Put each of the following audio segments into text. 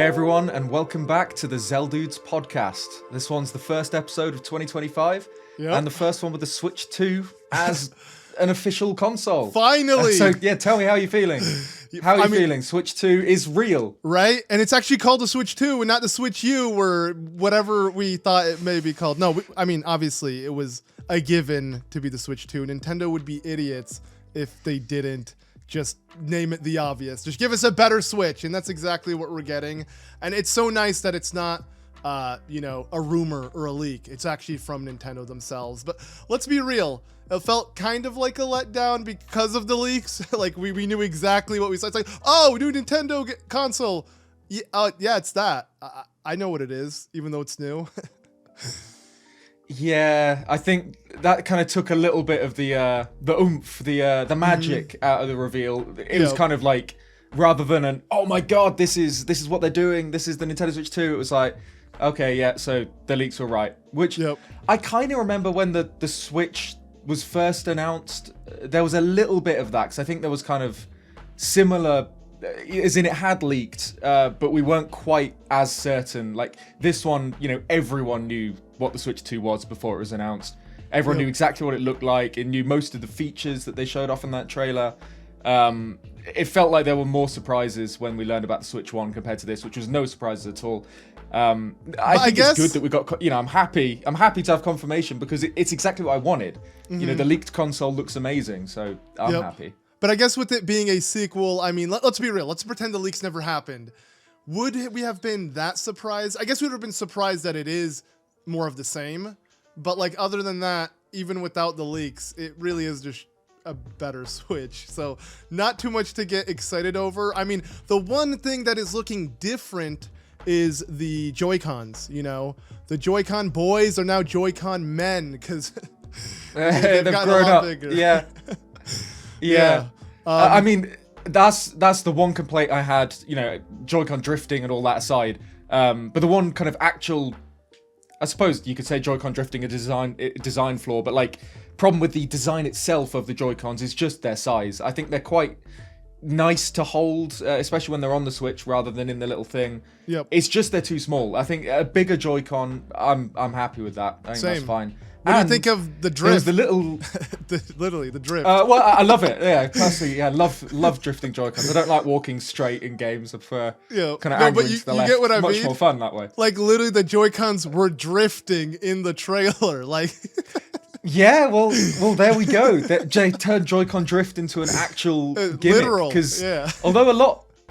Hey everyone, and welcome back to the Zeldudes Podcast. This one's the first episode of 2025, and the first one with the Switch 2 as an official console. Finally! So yeah, tell me how you're feeling. How are you feeling? Switch 2 is real. Right? And it's actually called the Switch 2 and not the Switch U or whatever we thought it may be called. No, obviously it was a given to be the Switch 2. Nintendo would be idiots if they didn't just name it the obvious. Just give us a better Switch, and that's exactly what we're getting. And it's so nice that it's not, a rumor or a leak. It's actually from Nintendo themselves. But let's be real. It felt kind of like a letdown because of the leaks. Like we knew exactly what we saw. It's like, oh, new Nintendo console. Yeah, it's that. I know what it is, even though it's new. Yeah, I think that kind of took a little bit of the oomph, the magic out of the reveal. It was kind of like, rather than an, oh my god, this is what they're doing, this is the Nintendo Switch 2, it was like, okay, yeah, so the leaks were right. Which I kind of remember when the Switch was first announced, there was a little bit of that, because I think there was kind of similar, as in it had leaked, but we weren't quite as certain. Like this one, everyone knew what the Switch 2 was before it was announced. Everyone knew exactly what it looked like. It knew most of the features that they showed off in that trailer. It felt like there were more surprises when we learned about the Switch 1 compared to this, which was no surprises at all. I think it's good that we got, I'm happy to have confirmation because it's exactly what I wanted. The leaked console looks amazing, so I'm happy. But I guess with it being a sequel, let's be real. Let's pretend the leaks never happened. Would we have been that surprised? I guess we would have been surprised that it is more of the same. But like other than that, even without the leaks, it really is just a better Switch. So not too much to get excited over. The one thing that is looking different is the Joy-Cons. The Joy-Con boys are now Joy-Con men because they've grown up. Bigger. Yeah. Yeah. That's the one complaint I had, Joy-Con drifting and all that aside. But the one kind of actual, I suppose you could say Joy-Con drifting a design flaw, but like problem with the design itself of the Joy-Cons is just their size. I think they're quite nice to hold, especially when they're on the Switch rather than in the little thing. Yep. It's just they're too small. I think a bigger Joy-Con, I'm happy with that. I think that's fine. What do you think of the drift? The little, literally the drift. Well, I love it. Yeah, personally, love drifting Joy-Cons. I don't like walking straight in games. I prefer kind of angling to the left. Get what I Much mean? more fun that way. Like literally, the Joy-Cons were drifting in the trailer. Like, yeah, well, there we go. They turned Joy-Con drift into an actual gimmick. Literal. Because although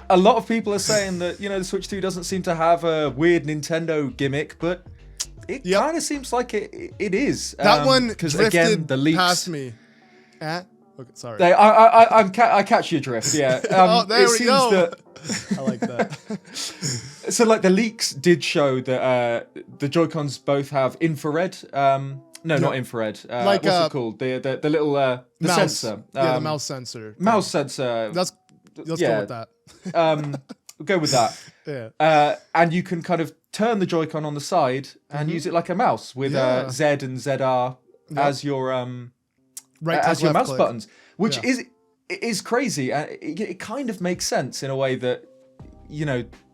a lot of people are saying that the Switch 2 doesn't seem to have a weird Nintendo gimmick, but it kind of seems like it is. That one drifted again, the leaks past me. Okay, sorry. I catch your drift. Yeah. There we go. I like that. So like the leaks did show that the Joy-Cons both have infrared. Not infrared. What's it called? The little the mouse sensor. The mouse sensor. Mouse sensor. Let's go with that. We'll go with that. Yeah. And you can kind of turn the Joy-Con on the side and use it like a mouse with Z and ZR as your mouse click buttons, which is crazy. It kind of makes sense in a way that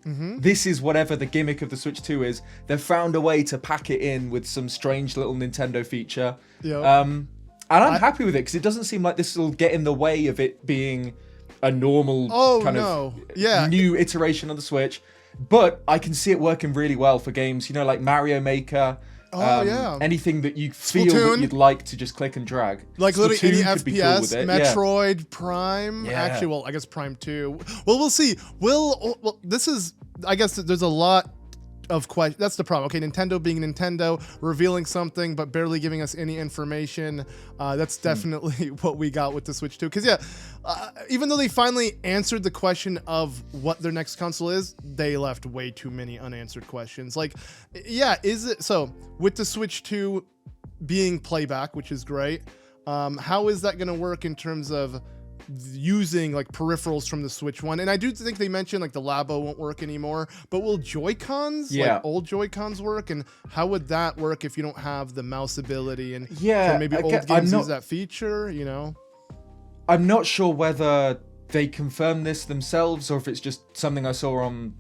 this is whatever the gimmick of the Switch 2 is. They've found a way to pack it in with some strange little Nintendo feature. And I'm happy with it because it doesn't seem like this will get in the way of it being a normal new iteration of the Switch. But I can see it working really well for games, like Mario Maker. Anything that you feel that you'd like to just click and drag. Like literally any FPS, cool Metroid, Prime. Actually, well, I guess Prime 2. Well, we'll see. I guess there's a lot of questions. That's the problem. Okay, Nintendo being Nintendo, revealing something but barely giving us any information. That's definitely what we got with the Switch 2. Because even though they finally answered the question of what their next console is, they left way too many unanswered questions. Like, is it so with the Switch 2 being playback, which is great? How is that going to work in terms of using like peripherals from the Switch 1? And I do think they mentioned like the Labo won't work anymore, but will Joy-Cons, like old Joy-Cons work? And how would that work if you don't have the mouse ability and maybe old games use that feature, I'm not sure whether they confirmed this themselves or if it's just something I saw on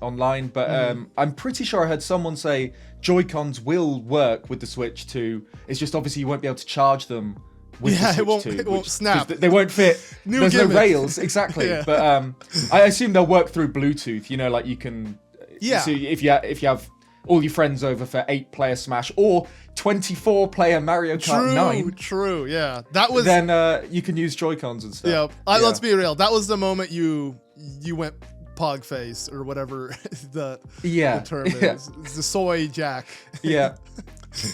online. But I'm pretty sure I heard someone say Joy-Cons will work with the Switch 2. It's just obviously you won't be able to charge them with the Switch 2. It won't snap. They won't fit. There's gimmick. no rails, exactly. Yeah. But I assume they'll work through Bluetooth. You know, like you can. Yeah. So if you have all your friends over for 8-player Smash or 24-player Mario Kart 9. True. Yeah, that was. Then you can use Joy-Cons and stuff. Yeah. Let's be real. That was the moment you went pog face or whatever the term is. It's the soy jack. Yeah.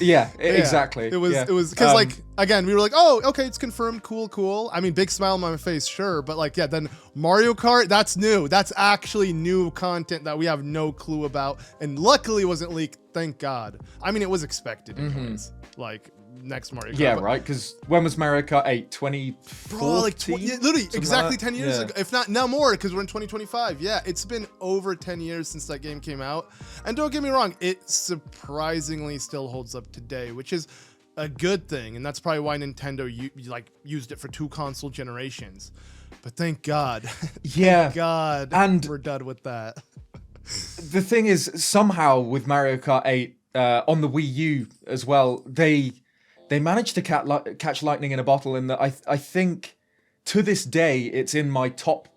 Yeah, exactly. It was because like again we were like, oh, okay, it's confirmed, cool. I mean, big smile on my face, sure, but like then Mario Kart, that's new. That's actually new content that we have no clue about, and luckily wasn't leaked. Thank God. I mean, it was expected anyways. Like next Mario Kart. Yeah, right. Because when was Mario Kart 8? 2014? Bro, like literally exactly like 10 years ago, if not now more, because we're in 2025. Yeah, it's been over 10 years since that game came out, and don't get me wrong, it surprisingly still holds up today, which is a good thing, and that's probably why Nintendo used it for 2 console generations. But thank God, thank God, and we're done with that. The thing is, somehow with Mario Kart 8 on the Wii U as well, they managed to catch lightning in a bottle. In that, I think to this day it's in my top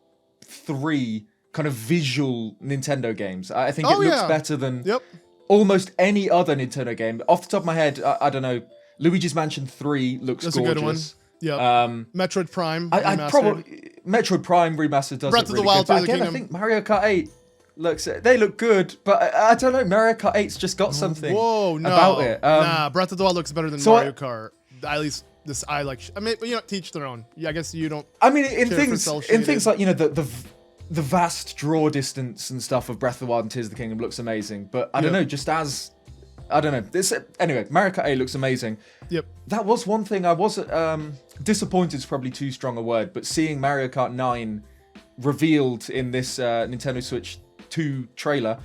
3 kind of visual Nintendo games. I think it looks better than almost any other Nintendo game. Off the top of my head, I don't know. Luigi's Mansion 3 looks gorgeous. A good one. Yeah. Metroid Prime. I probably Metroid Prime remastered does Breath look of really the Wild. good. But again, I think Mario Kart 8 they look good, but I don't know. Mario Kart 8's just got something about it. Breath of the Wild looks better than Mario Kart. At least this I like. I mean, teach their own. Yeah, I guess you don't. I mean, in things like the vast draw distance and stuff of Breath of the Wild and Tears of the Kingdom looks amazing. But I don't know. Just as I don't know. Anyway, Mario Kart 8 looks amazing. Yep. That was one thing I was disappointed. Is probably too strong a word, but seeing Mario Kart 9 revealed in this Nintendo Switch 2 trailer,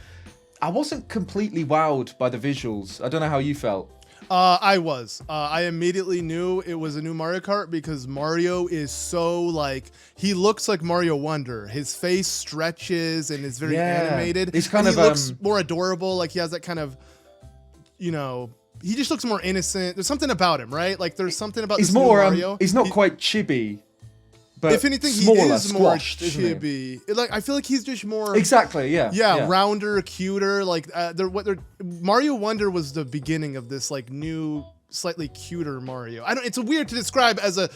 I wasn't completely wowed by the visuals. I don't know how you felt. I was. I immediately knew it was a new Mario Kart because Mario is so he looks like Mario Wonder. His face stretches and is very animated. He's kind of he looks more adorable. Like he has that kind of, he just looks more innocent. There's something about him, right? Like there's something about this new Mario. He's not quite chibi. But if anything, smaller, he is more chibi. I feel like he's just more rounder, cuter. Like Mario Wonder was the beginning of this new, slightly cuter Mario. It's weird to describe as a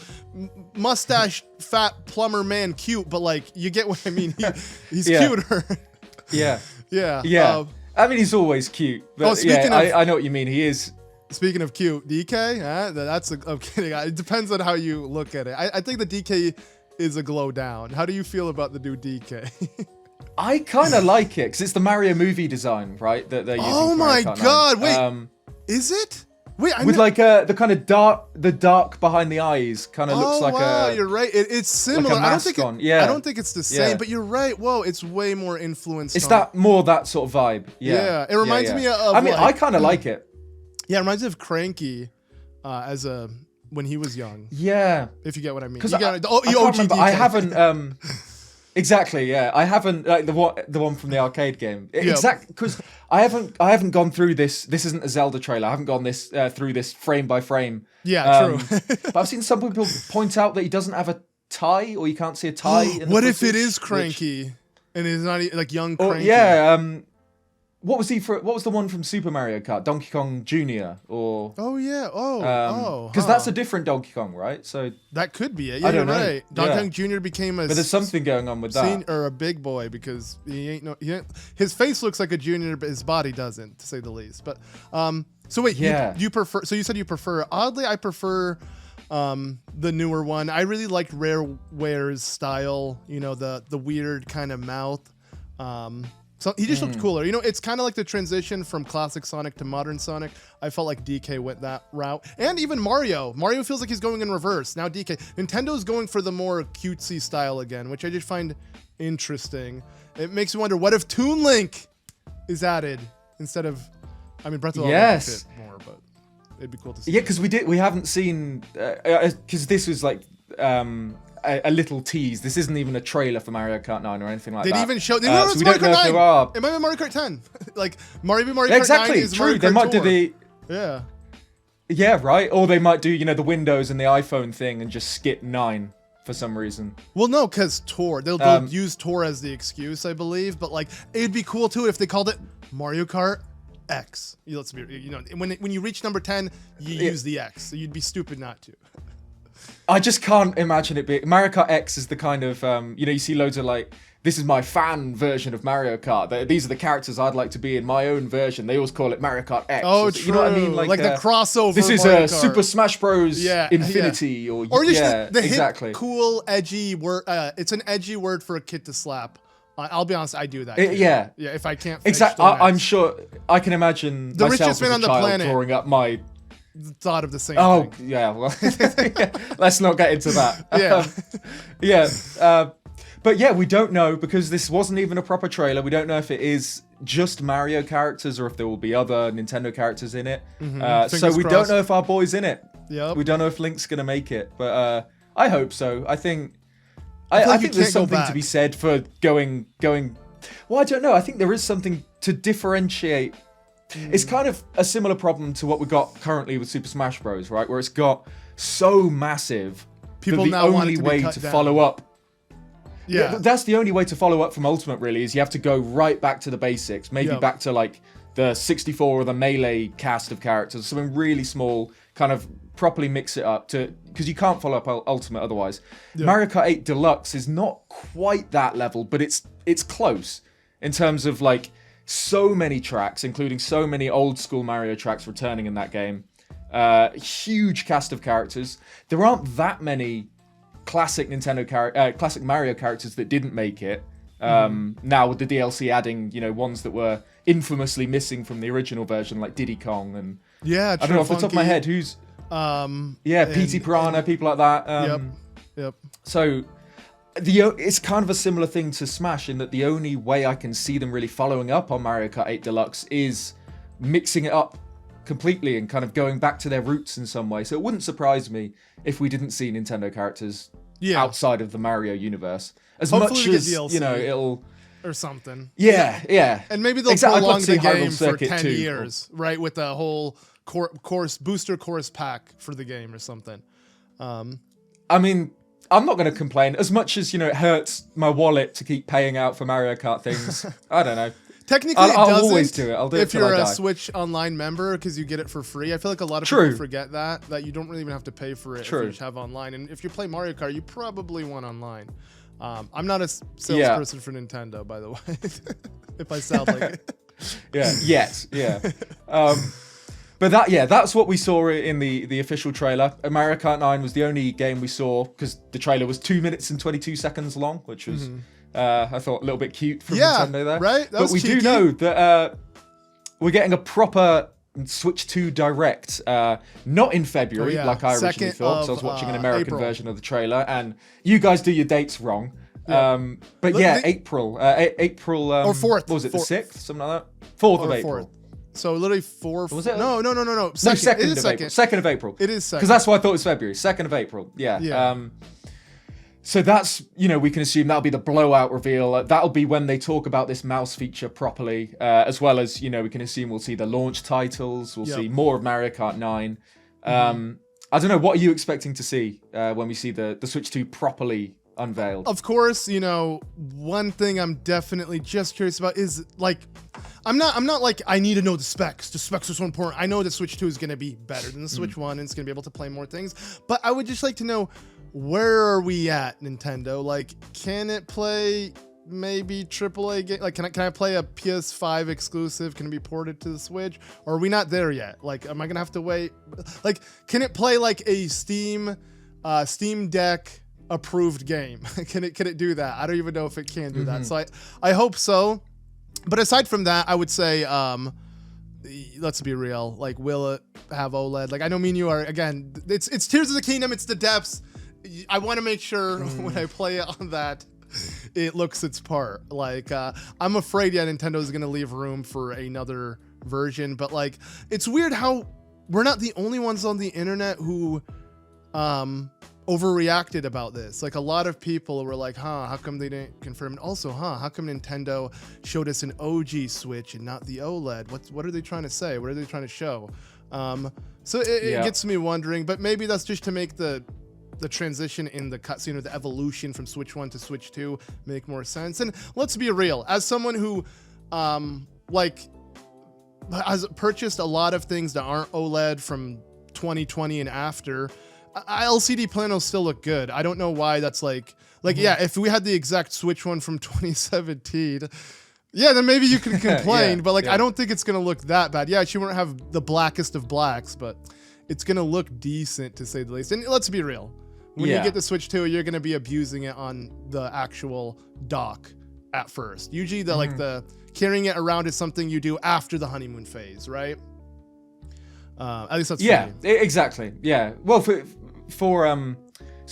mustache, fat plumber man cute, but you get what I mean. He's cuter. Yeah. I mean, he's always cute. But I know what you mean. He is. Speaking of cute, DK, I'm kidding. It depends on how you look at it. I think the DK is a glow down. How do you feel about the new DK? I kind of like it because it's the Mario movie design, right? That they're using. Oh my God! Wait, is it? Wait, with the kind of dark behind the eyes kind of looks like a. You're right. It's similar. Like I don't think it's the same, but you're right. Whoa, it's way more influenced. It's more that sort of vibe. Yeah. It reminds me of. I mean, I kind of like it. Yeah, it reminds me of Cranky when he was young. Yeah. If you get what I mean. Because I haven't exactly, yeah. I haven't the one from the arcade game. Exactly, because I haven't gone through this. This isn't a Zelda trailer. I haven't gone through this frame by frame. Yeah, true. But I've seen some people point out that he doesn't have a tie, or you can't see a tie. What if it is Cranky and he's not young Cranky? What was the one from Super Mario Kart? Donkey Kong Jr. or? Oh yeah. Because that's a different Donkey Kong, right? So that could be it. Yeah, you're right. Donkey Kong Jr. became a. But there's something going on with that. Or a big boy because his face looks like a junior, but his body doesn't, to say the least. But so wait, you prefer? So you said you prefer. Oddly, I prefer the newer one. I really liked Rareware's style. The weird kind of mouth. So he just looked cooler. It's kind of like the transition from classic Sonic to modern Sonic. I felt like DK went that route. And even Mario. Mario feels like he's going in reverse. Now DK. Nintendo's going for the more cutesy style again, which I just find interesting. It makes me wonder, what if Toon Link is added instead of, Breath of the Wild a bit more, but it'd be cool to see. Yeah, because we haven't seen, because this was a little tease. This isn't even a trailer for Mario Kart 9 or anything like that. They even show. They so we don't know if there are. It might be Mario Kart 10. Like Mario Kart 9 is true. Mario Kart They might Tour. do the. Yeah. Yeah, right. Or they might do the Windows and the iPhone thing and just skip 9 for some reason. Well, no, because Tour. They'll use Tour as the excuse, I believe. But like, it'd be cool too if they called it Mario Kart X. Let's be, when you reach number 10, you use the X. So you'd be stupid not to. I just can't imagine it being Mario Kart X is the kind of you see loads of like, this is my fan version of Mario Kart. These are the characters I'd like to be in my own version. They always call it Mario Kart X. Oh, true. You know what I mean? Like the crossover. This is Mario Kart. Super Smash Bros. Infinity, yeah. or just the exactly. hip, cool, edgy word. It's an edgy word for a kid to slap. I'll be honest, I do that. Yeah. If I can't. Exactly. I'm sure. I can imagine the myself richest man as a on the child planet drawing up my. Thought of the same Oh thing. yeah, well, let's not get into that. Yeah. But yeah, we don't know because this wasn't even a proper trailer. We don't know if it is just Mario characters or if there will be other Nintendo characters in it. So we don't know if our boy's in it. Yep. We don't know if Link's gonna make it, but I hope so. I think there's something to be said for going. Well, I don't know. I think there is something to differentiate. It's kind of a similar problem to what we got currently with Super Smash Bros, right? Where it's got so massive People that now the want only it to be way cut to down. follow up. Yeah. That's the only way to follow up from Ultimate, really, is you have to go right back to the basics. Maybe back to like the 64 or the Melee cast of characters, something really small, kind of properly mix it up because you can't follow up Ultimate otherwise. Mario Kart 8 Deluxe is not quite that level, but it's close in terms of like so many tracks, including so many old school Mario tracks returning in that game. Huge cast of characters. There aren't that many classic classic Mario characters that didn't make it. Now with the DLC adding, ones that were infamously missing from the original version, like Diddy Kong and I don't know off the top of my head who's PT Piranha, people like that. Yep. So it's kind of a similar thing to Smash in that the only way I can see them really following up on Mario Kart 8 Deluxe is mixing it up completely and kind of going back to their roots in some way. So it wouldn't surprise me if we didn't see Nintendo characters outside of the Mario universe. As Hopefully much as, DLC. It'll... Or something. Yeah. And maybe they'll Exactly. prolong the Hyrule game for Circuit 10 too. years, right? With a whole booster course pack for the game or something. I mean, I'm not going to complain. As much as, it hurts my wallet to keep paying out for Mario Kart things. I don't know. Technically, I'll always do it. I'll do it if till I you're die. a Switch Online member because you get it for free. I feel like a lot of people forget that you don't really even have to pay for it if you just have online. And if you play Mario Kart, you probably want online. I'm not a salesperson for Nintendo, by the way. If I sound like it. But that's what we saw in the official trailer. Mario Kart 9 was the only game we saw because the trailer was 2 minutes and 22 seconds long, which was I thought a little bit cute from Nintendo there. Right? But we do know that we're getting a proper Switch 2 Direct, not in February like I originally thought, because I was watching an American version of the trailer, and you guys do your dates wrong. But April. Or 4th. What was it, the 6th? Something like that? 4th of April. 4th. So literally 4. Was it? No. 2nd of April. 2nd of April. It is 2nd. Because that's why I thought it was February. 2nd of April. Yeah. So that's, we can assume that'll be the blowout reveal. That'll be when they talk about this mouse feature properly, as well as, we can assume we'll see the launch titles. We'll see more of Mario Kart 9. I don't know. What are you expecting to see when we see the Switch 2 properly unveiled? Of course, one thing I'm definitely just curious about is like, I'm not like I need to know the specs. The specs are so important. I know the Switch 2 is going to be better than the Switch 1 and it's going to be able to play more things. But I would just like to know, where are we at, Nintendo? Like, can it play maybe AAA game? Like, can I play a PS5 exclusive? Can it be ported to the Switch? Or are we not there yet? Like, am I going to have to wait? Like, can it play like a Steam Deck approved game? Can it do that? I don't even know if it can do that. So I hope so. But aside from that, I would say, let's be real. Like, will it have OLED? Like, I know me and you are, again, it's Tears of the Kingdom. It's the depths. I want to make sure when I play it on that, it looks its part. Like, I'm afraid, Nintendo's going to leave room for another version. But, like, it's weird how we're not the only ones on the internet who overreacted about this. Like a lot of people were like, how come they didn't confirm? And also, how come Nintendo showed us an OG Switch and not the OLED? What are they trying to say? What are they trying to show? So it gets me wondering, but maybe that's just to make the transition in the cutscene or the evolution from Switch 1 to Switch 2 make more sense. And let's be real, as someone who has purchased a lot of things that aren't OLED from 2020 and after, LCD panels still look good. I don't know why that's if we had the exact Switch one from 2017, then maybe you can complain, but I don't think it's going to look that bad. Yeah, she won't have the blackest of blacks, but it's going to look decent to say the least. And let's be real. When you get the Switch 2, you're going to be abusing it on the actual dock at first. Usually the carrying it around is something you do after the honeymoon phase, right? At least that's for me. Exactly. Yeah. Well, so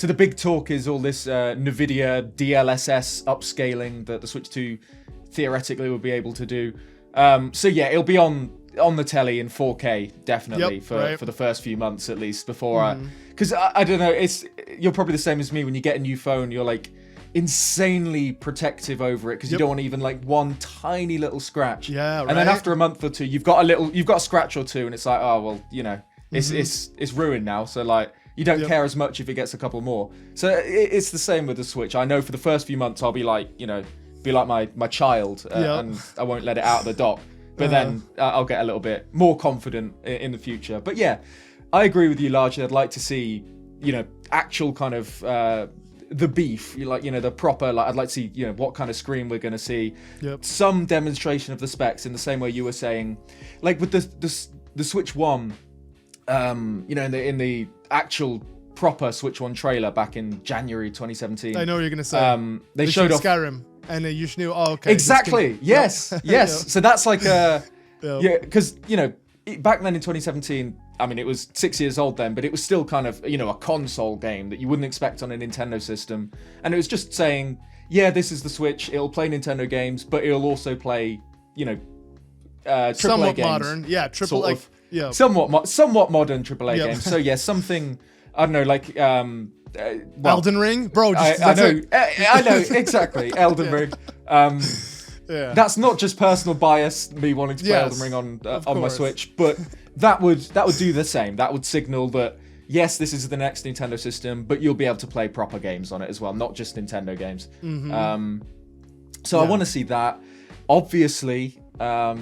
the big talk is all this NVIDIA DLSS upscaling that the Switch 2 theoretically will be able to do. It'll be on the telly in 4K definitely for the first few months at least before because I don't know, you're probably the same as me. When you get a new phone, you're like insanely protective over it because you don't want even one tiny little scratch. Yeah, right. And then after a month or two, you've got a scratch or two, and it's like, oh well, it's ruined now. So you don't care as much if it gets a couple more. So it's the same with the Switch. I know for the first few months I'll be like my child, and I won't let it out of the dock. But then I'll get a little bit more confident in the future. But yeah, I agree with you largely. I'd like to see, actual kind of the beef, the proper, I'd like to see, what kind of screen we're going to see. Some demonstration of the specs in the same way you were saying, with the Switch 1, in the actual proper Switch 1 trailer back in January 2017. I know what you're going to say. They showed off Skyrim. And you just knew, okay. Exactly. Yes. So that's because, back then in 2017, I mean, it was 6 years old then, but it was still kind of, a console game that you wouldn't expect on a Nintendo system. And it was just saying, this is the Switch. It'll play Nintendo games, but it'll also play, AAA somewhat games. Modern. Yeah, somewhat modern AAA games. So something, I don't know, Elden Ring, bro. I know exactly. Elden Ring. That's not just personal bias, me wanting to play Elden Ring on my Switch, but that would do the same. That would signal that yes, this is the next Nintendo system, but you'll be able to play proper games on it as well, not just Nintendo games. I want to see that. Obviously, I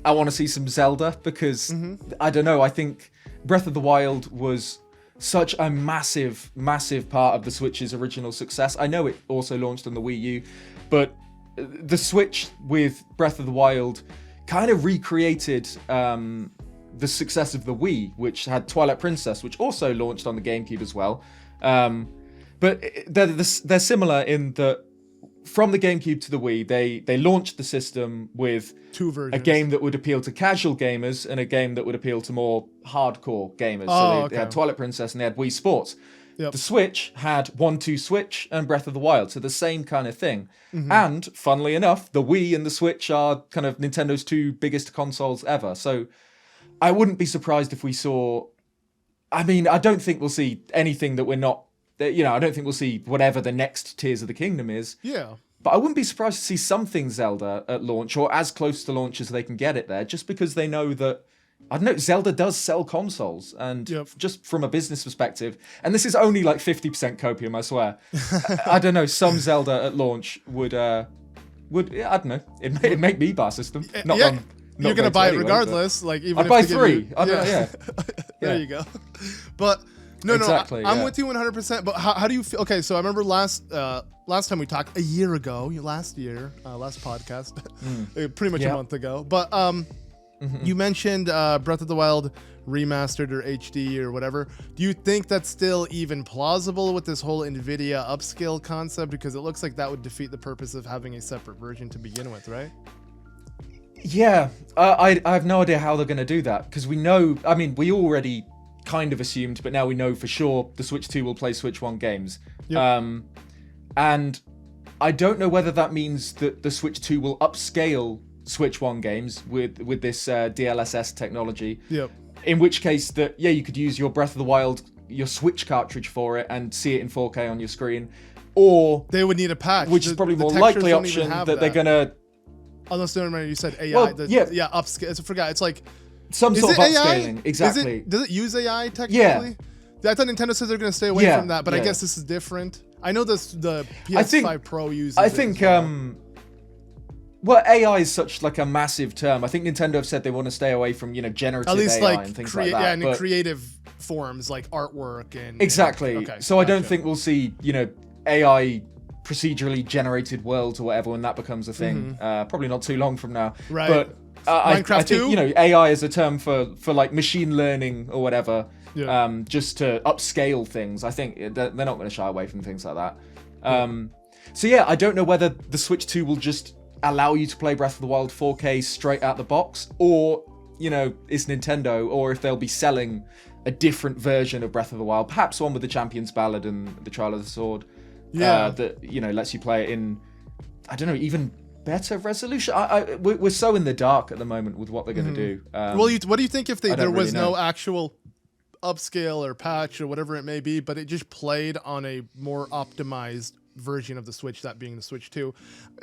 want to see some Zelda because I don't know. I think Breath of the Wild was such a massive part of the Switch's original success. I know it also launched on the Wii U, but the Switch with Breath of the Wild kind of recreated the success of the Wii, which had Twilight Princess, which also launched on the GameCube as well. But they're similar in that from the GameCube to the Wii, they launched the system with two versions. A game that would appeal to casual gamers and a game that would appeal to more hardcore gamers. They had Twilight Princess and they had Wii Sports. The Switch had 1-2 Switch and Breath of the Wild, so the same kind of thing. And, funnily enough, the Wii and the Switch are kind of Nintendo's two biggest consoles ever. So I wouldn't be surprised if we saw... I mean, I don't think we'll see anything that we're not... I don't think we'll see whatever the next Tears of the Kingdom is. Yeah. But I wouldn't be surprised to see something Zelda at launch, or as close to launch as they can get it there, just because they know that... I don't know, Zelda does sell consoles, and just from a business perspective, and this is only 50% copium, I swear. I don't know, some Zelda at launch would I don't know, it'd make me buy a system. You're going to buy it regardless, even I'd buy three. There you go. But no, I'm with you 100%, but how do you feel? Okay, so I remember last time we talked a year ago, last podcast, pretty much a month ago, but you mentioned Breath of the Wild remastered or HD or whatever. Do you think that's still even plausible with this whole NVIDIA upscale concept? Because it looks like that would defeat the purpose of having a separate version to begin with, right? Yeah, I have no idea how they're going to do that, because we know, I mean, we already kind of assumed, but now we know for sure the Switch 2 will play Switch 1 games. And I don't know whether that means that the Switch 2 will upscale Switch 1 games with this DLSS technology. In which case you could use your Breath of the Wild your Switch cartridge for it and see it in 4K on your screen, or they would need a patch, which is probably more likely option that they're gonna. Unless you said AI, well, upscale. I forgot. It's like some sort of upscaling. AI? Exactly. Does it use AI technically? Yeah. I thought Nintendo said they're going to stay away from that, but I guess this is different. I know the PS5 Pro uses. I think well, AI is such like a massive term. I think Nintendo have said they want to stay away from generative at least AI and things like that. Yeah, and in creative forms like artwork and exactly. Okay, so I don't think we'll see AI procedurally generated worlds or whatever when that becomes a thing. Probably not too long from now. Right. But Minecraft I think AI is a term for like machine learning or whatever. Yeah. Just to upscale things. I think they're not going to shy away from things like that. So yeah, I don't know whether the Switch 2 will just allow you to play Breath of the Wild 4K straight out the box, or it's Nintendo, or if they'll be selling a different version of Breath of the Wild, perhaps one with the Champion's Ballad and the Trial of the Sword. That lets you play it in, I don't know, even better resolution. We're so in the dark at the moment with what they're going to do. Well, what do you think if there was no actual upscale or patch or whatever it may be, but it just played on a more optimized version of the Switch, that being the Switch 2?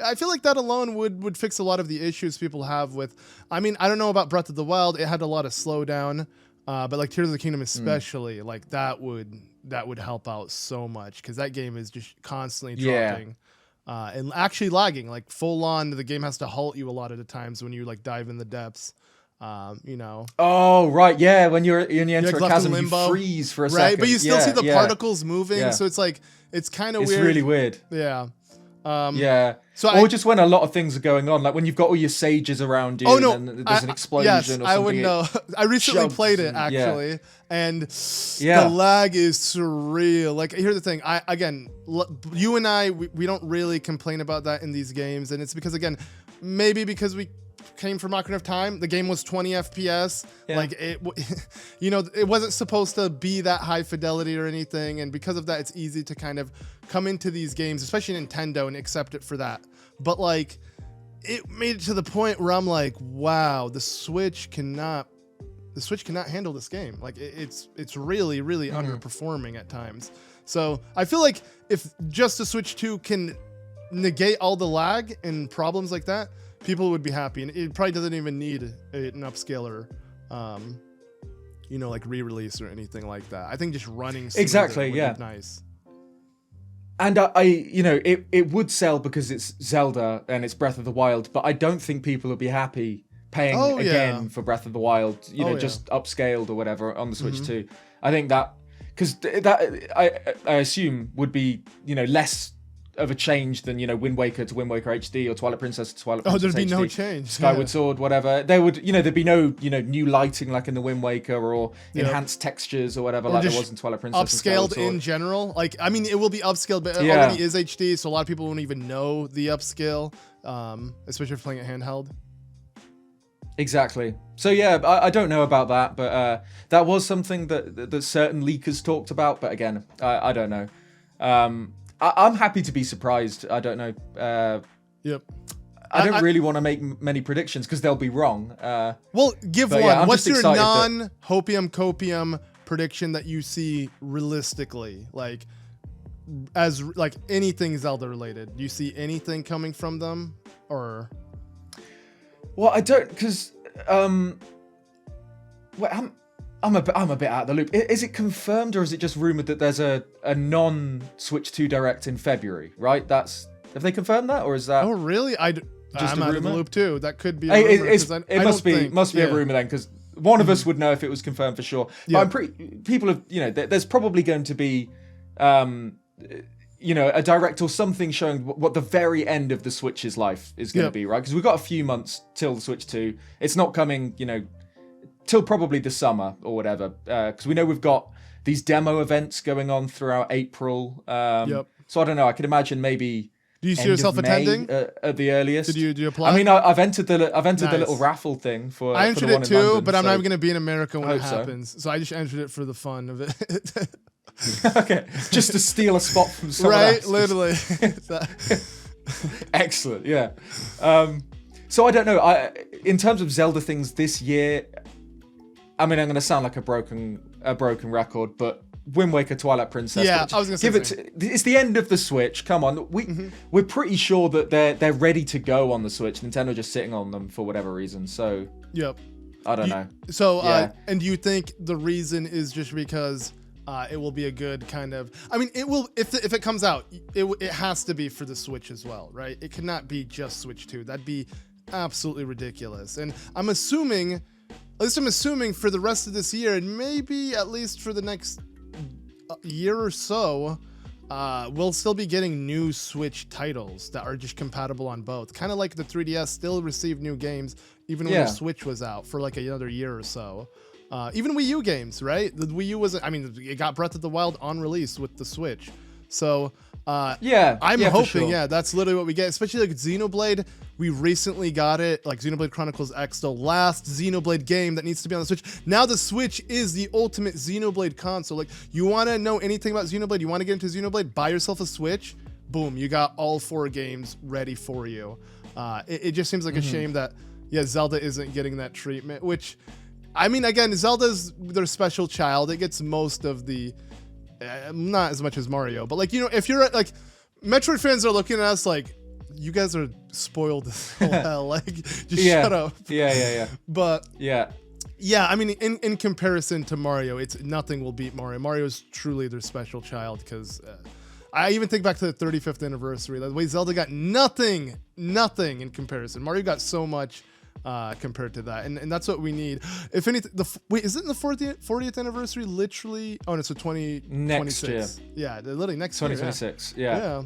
I feel like that alone would fix a lot of the issues people have with. I mean, I don't know about Breath of the Wild. It had a lot of slowdown, but like Tears of the Kingdom especially, like that would help out so much, because that game is just constantly dropping and actually lagging. Like full on, the game has to halt you a lot of the times when you like dive in the depths. Oh right, yeah. When you enter a chasm, you freeze for a second, right? But you still see the particles moving, so it's like it's kind of weird. It's really weird. Yeah. So just when a lot of things are going on, like when you've got all your sages around you, and then there's an explosion. Yes, or something. I would know. I recently played it actually, and the lag is surreal. Like, here's the thing. You and I, we don't really complain about that in these games, and it's because maybe because we came from Ocarina of Time. The game was 20 FPS. Like it wasn't supposed to be that high fidelity or anything, and because of that, it's easy to kind of come into these games, especially Nintendo, and accept it for that. But like, it made it to the point where I'm like, wow, the Switch cannot handle this game. Like it's really underperforming at times. So I feel like if just the Switch 2 can negate all the lag and problems like that, people would be happy, and it probably doesn't even need an upscaler, like re-release or anything like that. I think just running would be nice. And it would sell because it's Zelda and it's Breath of the Wild, but I don't think people would be happy paying again for Breath of the Wild, just upscaled or whatever on the Switch 2. I think that, because that I assume would be less of a change than Wind Waker to Wind Waker HD or Twilight Princess to Twilight Princess there'd be HD, no change. Skyward Sword, whatever. There would there'd be no new lighting like in the Wind Waker, or enhanced textures or whatever, like there was in Twilight Princess. Upscaled in general. Like, I mean, it will be upscaled, but it already is HD, so a lot of people won't even know the upscale, especially if playing it handheld. Exactly. So yeah, I don't know about that, but that was something that certain leakers talked about. But again, I don't know. I'm happy to be surprised. I don't know. I don't really want to make many predictions because they'll be wrong. Well, give one. Yeah, what's your non-hopium copium prediction that you see realistically? Like, as like anything Zelda related, do you see anything coming from them, or? Well, I don't, because I'm a bit out of the loop. Is it confirmed, or is it just rumored that there's a non-Switch 2 Direct in February? Right? Have they confirmed that, or is that? Oh, really? I'm out of the loop too. That could be. It must be a rumor then, because one of us would know if it was confirmed for sure. Yeah. But people have, there's probably going to be, a direct or something showing what the very end of the Switch's life is going to be, right? Because we've got a few months till the Switch 2. It's not coming, till probably the summer or whatever, because we know we've got these demo events going on throughout April. So I don't know. I could imagine maybe. Do you see yourself attending at the earliest? Did you apply? I mean, I've entered the little raffle thing for. I entered for the one it too, in London, but I'm not even going to be in America when it happens. So. So I just entered it for the fun of it. Okay, just to steal a spot from someone else. Right, literally. Excellent. Yeah. So I don't know. In terms of Zelda things this year, I mean, I'm going to sound like a broken record, but Wind Waker, Twilight Princess. Yeah, I was gonna say it's the end of the Switch. Come on, we're pretty sure that they're ready to go on the Switch. Nintendo just sitting on them for whatever reason. So I don't know. So and do you think the reason is just because it will be a good kind of? I mean, it will if it comes out, it has to be for the Switch as well, right? It cannot be just Switch 2. That'd be absolutely ridiculous. And I'm assuming, at least I'm assuming for the rest of this year, and maybe at least for the next year or so, we'll still be getting new Switch titles that are just compatible on both. Kind of like the 3DS still received new games even when the Switch was out for like another year or so. Even Wii U games, right? The Wii U wasn't, I mean, it got Breath of the Wild on release with the Switch. So I'm hoping, that's literally what we get, especially like Xenoblade. We recently got it, like Xenoblade Chronicles X, the last Xenoblade game that needs to be on the Switch. Now the Switch is the ultimate Xenoblade console. Like, you want to know anything about Xenoblade, you want to get into Xenoblade, buy yourself a Switch, boom, you got all 4 games ready for you. It just seems like a shame that, Zelda isn't getting that treatment, which, I mean, again, Zelda's their special child. It gets most of the, not as much as Mario, but like, you know, if you're like, Metroid fans are looking at us like, you guys are spoiled as hell. Like, just shut up. Yeah. But I mean, in comparison to Mario, it's nothing will beat Mario. Mario is truly their special child because I even think back to the 35th anniversary. The way Zelda got nothing in comparison. Mario got so much compared to that, and that's what we need. If anything, wait, is it in the 40th anniversary? Literally, oh, no, so 2026. Yeah, literally next 2026. year. Yeah.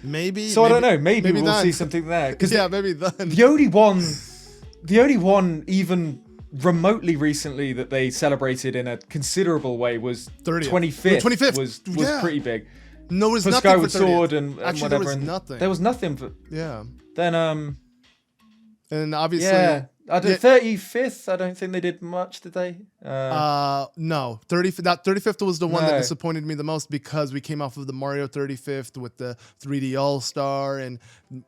Maybe. So I don't know. Maybe we'll see something there. Maybe then. The only one even remotely recently that they celebrated in a considerable way was 25th. 25th was pretty big. No, there was for nothing Skyward for Sword and Actually, whatever. There was nothing. There was nothing for. Yeah. Then And obviously. Yeah. 35th. I don't think they did much, did they? No. 35th was the one that disappointed me the most because we came off of the Mario 35th with the 3D All-Star and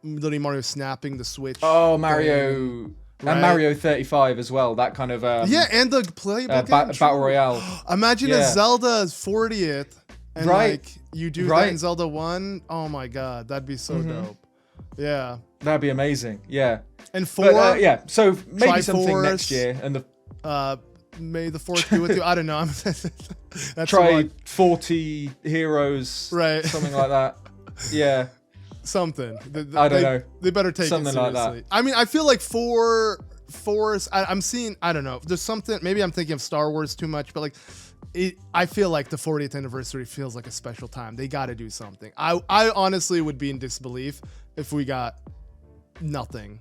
literally Mario snapping the Switch. Oh, Mario. Right. And Mario 35 as well. That kind of and the playable battle royale. Imagine a Zelda's 40th and like you do that in Zelda 1. Oh my god, that'd be so dope. Yeah. That'd be amazing. Yeah. And 4. So maybe something next year and the May the 4th be with you. I don't know. That's try 40 heroes. Right. Something like that. Yeah. Something. I don't know. They better take something it seriously. Like that. I mean, I feel like I'm seeing, I don't know. There's something, maybe I'm thinking of Star Wars too much, but like, I feel like the 40th anniversary feels like a special time. They got to do something. I honestly would be in disbelief if we got nothing.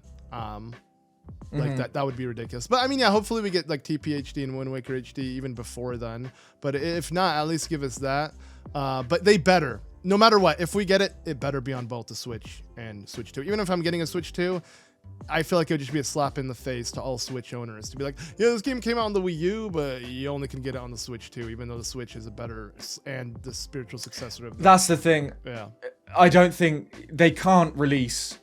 Like that would be ridiculous. But I mean, hopefully we get like TPHD and Wind Waker HD even before then. But if not, at least give us that. But they better. No matter what, if we get it, it better be on both the Switch and Switch 2. Even if I'm getting a Switch 2, I feel like it would just be a slap in the face to all Switch owners to be like, this game came out on the Wii U, but you only can get it on the Switch 2, even though the Switch is a better and the spiritual successor of That's the thing. Yeah. I don't think they can't release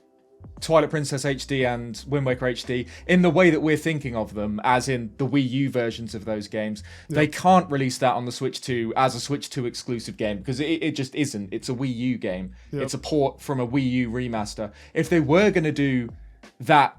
Twilight Princess HD and Wind Waker HD in the way that we're thinking of them, as in the Wii U versions of those games. They can't release that on the Switch 2 as a Switch 2 exclusive game because it just isn't. It's a Wii U game. It's a port from a Wii U remaster. If they were going to do that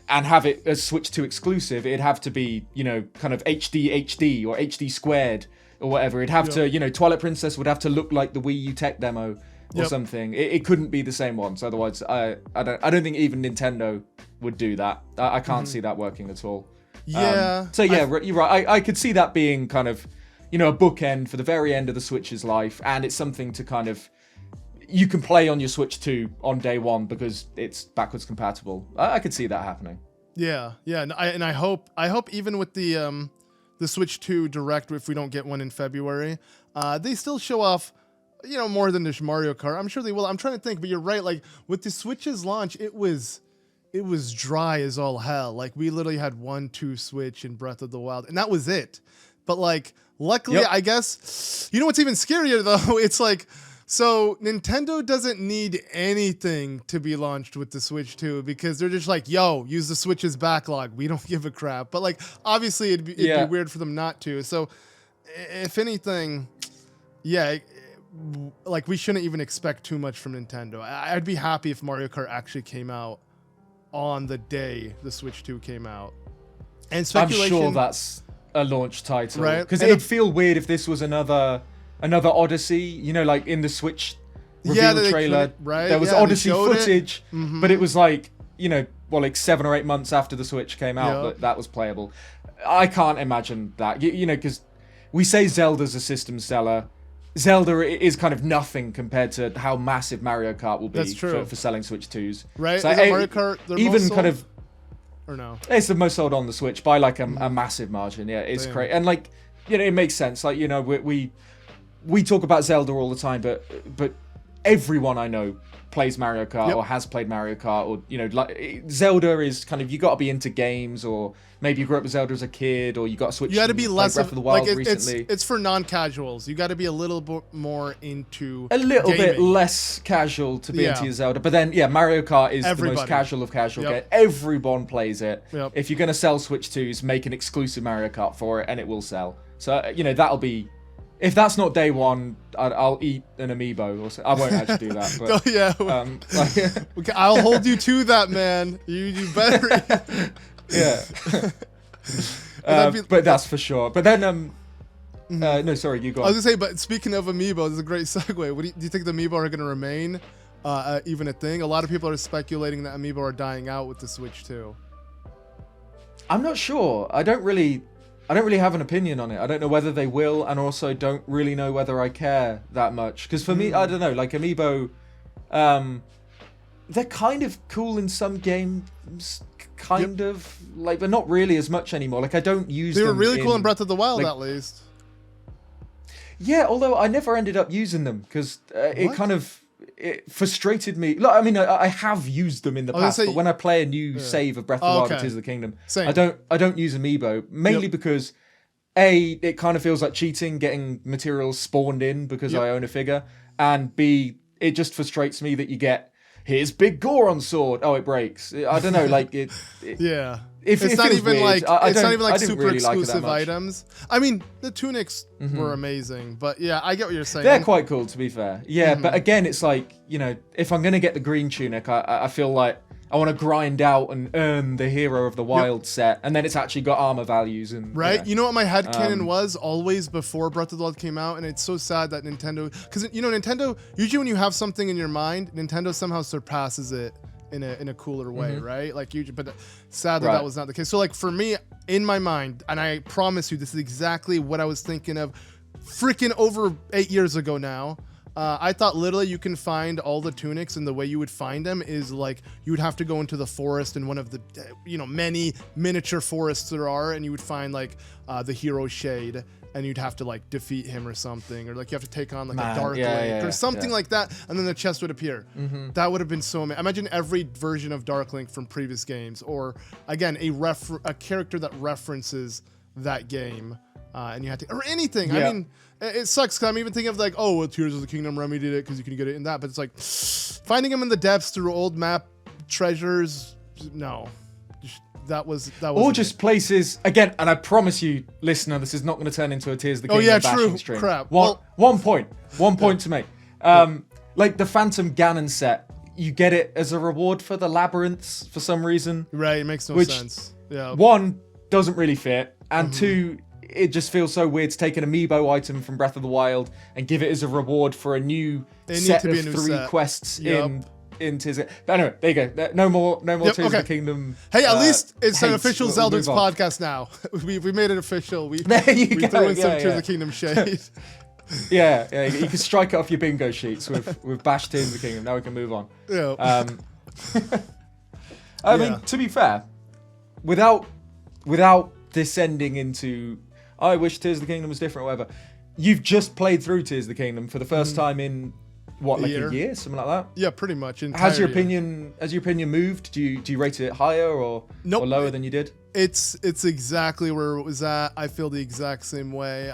and have it as Switch 2 exclusive, it'd have to be, kind of HD or HD squared or whatever. It'd have to, Twilight Princess would have to look like the Wii U tech demo or something. It couldn't be the same ones. Otherwise, I don't think even Nintendo would do that. I can't see that working at all. Yeah. You're right. I could see that being kind of, a bookend for the very end of the Switch's life, and it's something to kind of you can play on your Switch 2 on day one because it's backwards compatible. I could see that happening. Yeah. And I hope even with the Switch 2 Direct, if we don't get one in February, they still show off, more than just Mario Kart. I'm sure they will. I'm trying to think, but you're right. Like with the Switch's launch, it was dry as all hell. Like we literally had 1-2 Switch and Breath of the Wild, and that was it. But like, luckily, I guess, what's even scarier though? It's like, so Nintendo doesn't need anything to be launched with the Switch 2 because they're just like, use the Switch's backlog. We don't give a crap. But like, obviously it'd be weird for them not to. So if anything, yeah, like we shouldn't even expect too much from Nintendo. I'd be happy if Mario Kart actually came out on the day the Switch 2 came out. And speculation, I'm sure that's a launch title, right? Because it'd feel weird if this was another Odyssey. You know, like in the Switch reveal trailer, right? There was Odyssey footage, but it was like, you know, well, like 7 or 8 months after the Switch came out that was playable. I can't imagine that. You know, because we say Zelda's a system seller. Zelda is kind of nothing compared to how massive Mario Kart will be for selling Switch 2s. Right? So is Mario Kart even kind of, or no? It's the most sold on the Switch by like a massive margin. Yeah, it's great. And like, you know, it makes sense. Like, you know, we talk about Zelda all the time, but everyone I know plays Mario Kart or has played Mario Kart, or, you know, like Zelda is kind of, you got to be into games, or maybe you grew up with Zelda as a kid, or you got to switch. You got to be less Breath of the Wild like recently. It's for non-casuals. You got to be a little bit more into bit less casual to be into your Zelda. But then, yeah, Mario Kart is the most casual of casual. Everyone plays it. If you're going to sell Switch 2s, make an exclusive Mario Kart for it, and it will sell. So, you know, that'll be. If that's not day one, I'll eat an Amiibo. Or so. I won't actually do that. But, okay, I'll hold you to that, man. You better. But that's for sure. But then, no, sorry, you go on. I was gonna say, but speaking of Amiibo, this is a great segue. Do you think the Amiibo are gonna remain even a thing? A lot of people are speculating that Amiibo are dying out with the Switch 2. I'm not sure. I don't really have an opinion on it. I don't know whether they will, and also don't really know whether I care that much. Because for me, I don't know, like Amiibo, they're kind of cool in some games, kind of, like, but not really as much anymore. Like, I don't use them. They were really cool in Breath of the Wild, like, at least. Yeah, although I never ended up using them, because it frustrated me. Look, I mean, I have used them in the past, but when I play a new save of Breath of the Wild and Tears of the Kingdom, I don't use Amiibo, mainly because A, it kind of feels like cheating, getting materials spawned in because I own a figure, and B, it just frustrates me that you get, here's Big Goron sword, oh, it breaks. I don't know, like it It's not even like super really exclusive items. I mean, the tunics were amazing, but yeah, I get what you're saying. They're quite cool, to be fair. Yeah, but again, it's like, you know, if I'm gonna get the green tunic, I feel like I want to grind out and earn the Hero of the Wild set, and then it's actually got armor values and You know what my headcanon was always before Breath of the Wild came out, and it's so sad that Nintendo, because you know, Nintendo usually when you have something in your mind, Nintendo somehow surpasses it in a cooler way, right? Like usually, but sadly that was not the case. So like for me, in my mind, and I promise you, this is exactly what I was thinking of, freaking over 8 years ago now. I thought literally you can find all the tunics, and the way you would find them is like you would have to go into the forest in one of the many miniature forests there are, and you would find like the hero Shade, and you'd have to like defeat him or something, or like you have to take on like a Dark Link or something like that, and then the chest would appear. That would have been so amazing. Imagine every version of Dark Link from previous games, or again a character that references that game, and you had to, or anything. I mean, it sucks because I'm even thinking of like, oh, well, Tears of the Kingdom remedied it because you can get it in that, but it's like finding them in the depths through old map treasures. No. That was or just places again, and I promise you, listener, this is not going to turn into a Tears of the Kingdom bashing stream. Crap. One point to make. Like the Phantom Ganon set, you get it as a reward for the labyrinths for some reason. Right, it makes no sense. Yeah. One, doesn't really fit, and two, it just feels so weird to take an Amiibo item from Breath of the Wild and give it as a reward for a new set of 3 quests in Tears. But anyway, there you go. No more Tears of the Kingdom. Hey, at least it's an official Zeldudes podcast now. We made it official. We threw in some Tears of the Kingdom shade. Yeah, you can strike it off your bingo sheets with Bash Tears of the Kingdom. Now we can move on. Yeah. I mean, to be fair, without descending into, I wish Tears of the Kingdom was different or whatever, you've just played through Tears of the Kingdom for the first time in what, like a year, something like that? Yeah, pretty much. Has your opinion moved? Do you rate it higher or lower than you did? It's exactly where it was at. I feel the exact same way.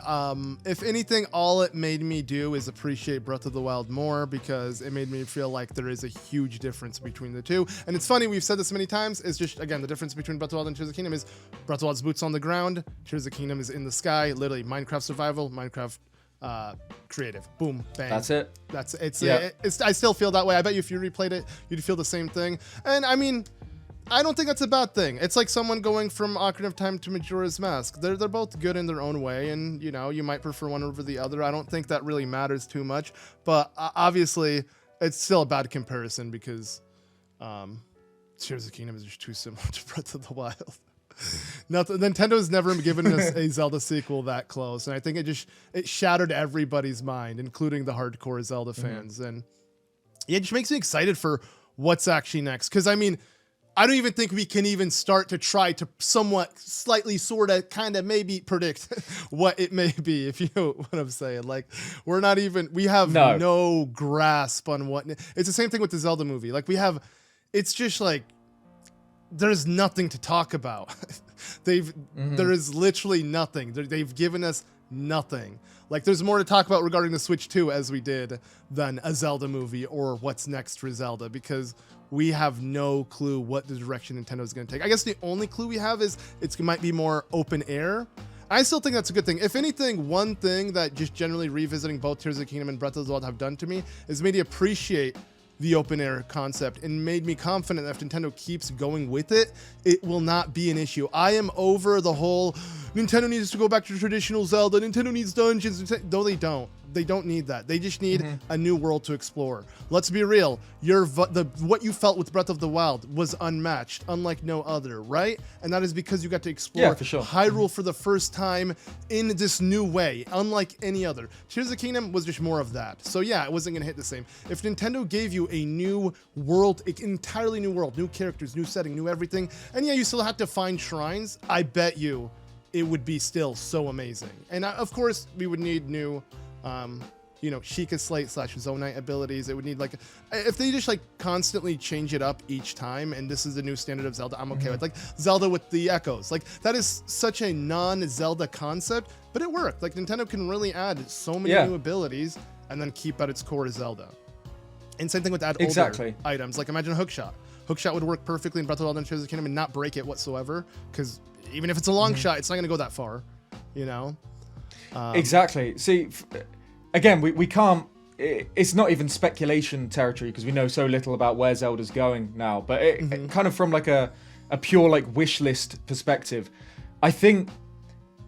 If anything, all it made me do is appreciate Breath of the Wild more, because it made me feel like there is a huge difference between the two. And it's funny, we've said this many times, it's just, again, the difference between Breath of the Wild and Tears of the Kingdom is Breath of the Wild's boots on the ground, Tears of the Kingdom is in the sky, literally Minecraft survival, Minecraft creative. Boom, bang. That's it. It's I still feel that way. I bet you if you replayed it, you'd feel the same thing. And I mean, I don't think that's a bad thing. It's like someone going from Ocarina of Time to Majora's Mask. They're both good in their own way, and you know, you might prefer one over the other. I don't think that really matters too much, but obviously it's still a bad comparison because Tears of the Kingdom is just too similar to Breath of the Wild. Nintendo's never given us a Zelda sequel that close, and I think it shattered everybody's mind, including the hardcore Zelda fans. And yeah, it just makes me excited for what's actually next. Because I mean, I don't even think we can even start to try to somewhat, slightly, sort of, kind of, maybe predict what it may be, if you know what I'm saying. Like, we have no grasp on what. It's the same thing with the Zelda movie. Like, it's just like, there's nothing to talk about. There is literally nothing. They've given us nothing. Like, there's more to talk about regarding the Switch 2 as we did than a Zelda movie or what's next for Zelda, because we have no clue what the direction Nintendo's going to take. I guess the only clue we have is it might be more open air. I still think that's a good thing. If anything, one thing that just generally revisiting both Tears of the Kingdom and Breath of the Wild have done to me is made me appreciate the open air concept and made me confident that if Nintendo keeps going with it, it will not be an issue. I am over the whole Nintendo needs to go back to traditional Zelda, Nintendo needs dungeons. No, they don't. They don't need that. They just need a new world to explore. Let's be real. What you felt with Breath of the Wild was unmatched, unlike no other, right? And that is because you got to explore Hyrule for the first time in this new way, unlike any other. Tears of the Kingdom was just more of that. So yeah, it wasn't going to hit the same. If Nintendo gave you a new world, an entirely new world, new characters, new setting, new everything, and yeah, you still have to find shrines, I bet you it would be still so amazing. And of course, we would need new Sheikah Slate / Zonite abilities. It would need if they just constantly change it up each time, and this is the new standard of Zelda, I'm okay with. Like Zelda with the echoes. Like that is such a non-Zelda concept, but it worked. Like Nintendo can really add so many new abilities and then keep at its core Zelda. And same thing with older items. Like imagine Hookshot. Hookshot would work perfectly in Breath of the Wild and Tears of the Kingdom and not break it whatsoever, because even if it's a long shot, it's not going to go that far, you know? Exactly. See, again, we can't. It's not even speculation territory because we know so little about where Zelda's going now. But it kind of from a pure wish list perspective, I think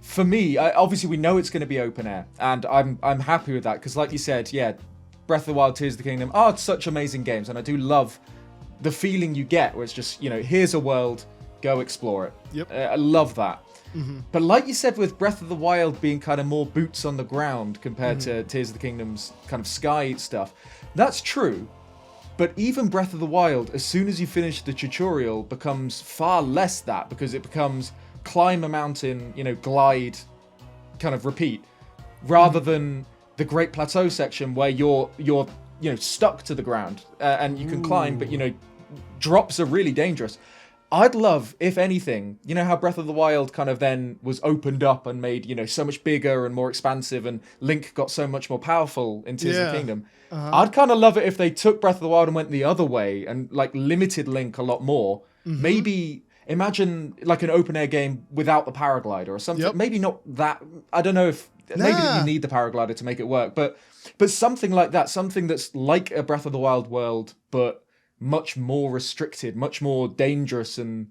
for me, obviously we know it's going to be open air, and I'm happy with that because, like you said, Breath of the Wild, Tears of the Kingdom are such amazing games, and I do love the feeling you get where it's just here's a world, go explore it. Yep. I love that. But like you said, with Breath of the Wild being kind of more boots on the ground compared to Tears of the Kingdom's kind of sky stuff, that's true. But even Breath of the Wild, as soon as you finish the tutorial, becomes far less that, because it becomes climb a mountain, glide, kind of repeat, rather than the Great Plateau section where you're stuck to the ground and you can climb, but drops are really dangerous. I'd love, if anything, how Breath of the Wild kind of then was opened up and made, so much bigger and more expansive, and Link got so much more powerful in Tears of the Kingdom. I'd kind of love it if they took Breath of the Wild and went the other way and limited Link a lot more. Maybe imagine an open air game without the paraglider or something. Maybe not that. I don't know if maybe you need the paraglider to make it work, but something like that, something that's like a Breath of the Wild world, but much more restricted, much more dangerous, and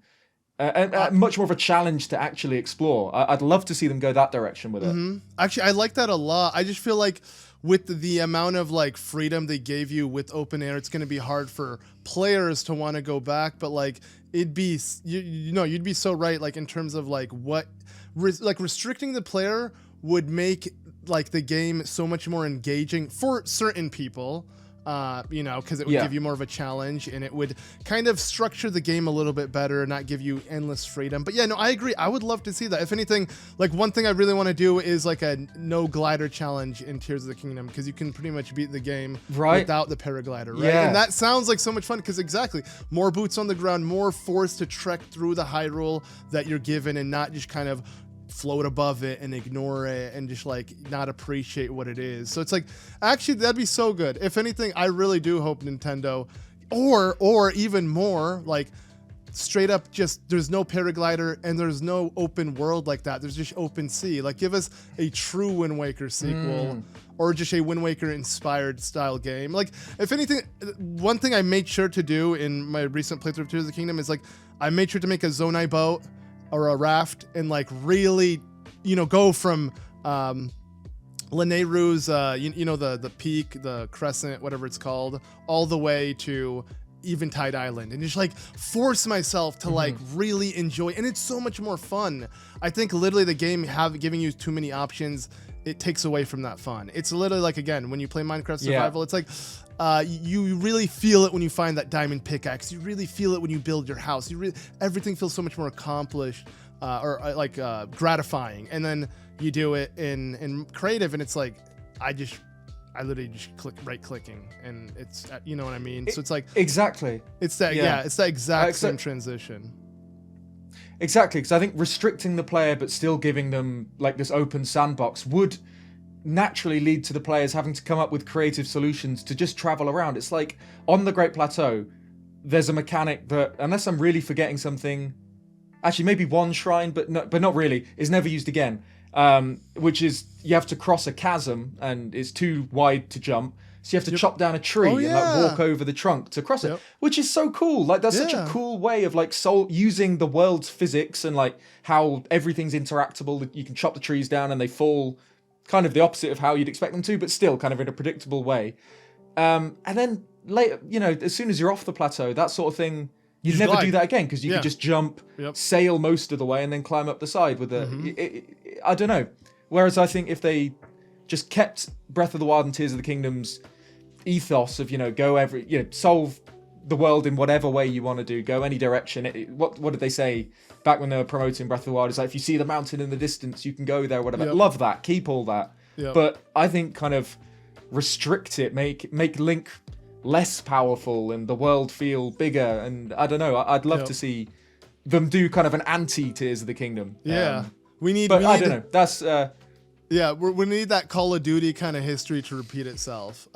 much more of a challenge to actually explore. I'd love to see them go that direction with it. Actually, I like that a lot. I just feel like with the amount of freedom they gave you with open air, it's going to be hard for players to want to go back. But it'd be, you'd be so right. In terms of what, restricting the player would make the game so much more engaging for certain people. Because it would give you more of a challenge, and it would kind of structure the game a little bit better and not give you endless freedom. But I agree. I would love to see that. If anything, one thing I really want to do is a no glider challenge in Tears of the Kingdom, because you can pretty much beat the game without the paraglider, right? Yeah. And that sounds like so much fun, because more boots on the ground, more force to trek through the Hyrule that you're given, and not just kind of float above it and ignore it and just not appreciate what it is. So it's actually that'd be so good. If anything, I really do hope Nintendo or even more straight up just there's no paraglider and there's no open world like that. There's just open sea. Like give us a true Wind Waker sequel or just a Wind Waker inspired style game. Like if anything, one thing I made sure to do in my recent playthrough of Tears of the Kingdom is like I made sure to make a Zonai boat or a raft and like really, go from Lanayru's, the peak, the crescent, whatever it's called, all the way to Eventide Island, and just like force myself to like really enjoy, and it's so much more fun. I think literally the game giving you too many options, it takes away from that fun. It's literally like, again, when you play Minecraft Survival, it's like you really feel it when you find that diamond pickaxe. You really feel it when you build your house. Everything feels so much more accomplished or gratifying. And then you do it in creative, and it's like I literally just right clicking, and it's you know what I mean. So it's like exactly. It's that it's that exact same transition. Exactly, because I think restricting the player but still giving them like this open sandbox would naturally lead to the players having to come up with creative solutions to just travel around. It's like on the Great Plateau, there's a mechanic that, unless I'm really forgetting something, actually maybe one shrine, but not really, is never used again. Which is you have to cross a chasm and it's too wide to jump, so you have to chop down a tree and like walk over the trunk to cross it, which is so cool. Like that's such a cool way of like using the world's physics and like how everything's interactable. You can chop the trees down and they fall kind of the opposite of how you'd expect them to, but still kind of in a predictable way. And then later, as soon as you're off the plateau, that sort of thing, you'd never do that again because you could just jump, sail most of the way, and then climb up the side with I don't know. Whereas I think if they just kept Breath of the Wild and Tears of the Kingdom's ethos of, solve the world in whatever way you want to do, go any direction. What did they say back when they were promoting Breath of the Wild? It's like, if you see the mountain in the distance, you can go there, whatever. Love that. Keep all that. But I think kind of restrict it, make Link less powerful and the world feel bigger. And I don't know, I'd love to see them do kind of an anti-Tears of the Kingdom. We don't know. That's we need that Call of Duty kind of history to repeat itself.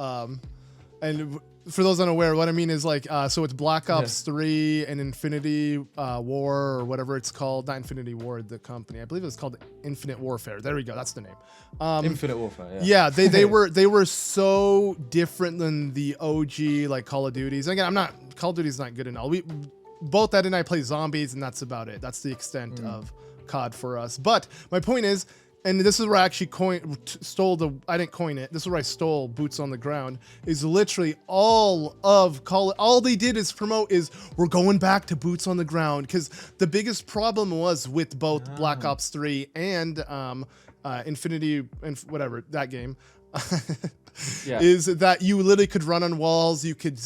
And for those unaware, what I mean is like, so it's Black Ops 3 and Infinity War or whatever it's called. Not Infinity War, the company. I believe it was called Infinite Warfare. There we go. That's the name. Infinite Warfare. Yeah. They were so different than the OG like Call of Duties. Again, Call of Duty's not good enough. Both Ed and I play zombies, and that's about it. That's the extent of COD for us. But my point is, and this is where I actually I didn't coin it. This is where I stole Boots on the Ground, is literally all they did is promote is we're going back to Boots on the Ground, because the biggest problem was with both Black Ops 3 and Infinity and whatever, that game. Is that you literally could run on walls, you could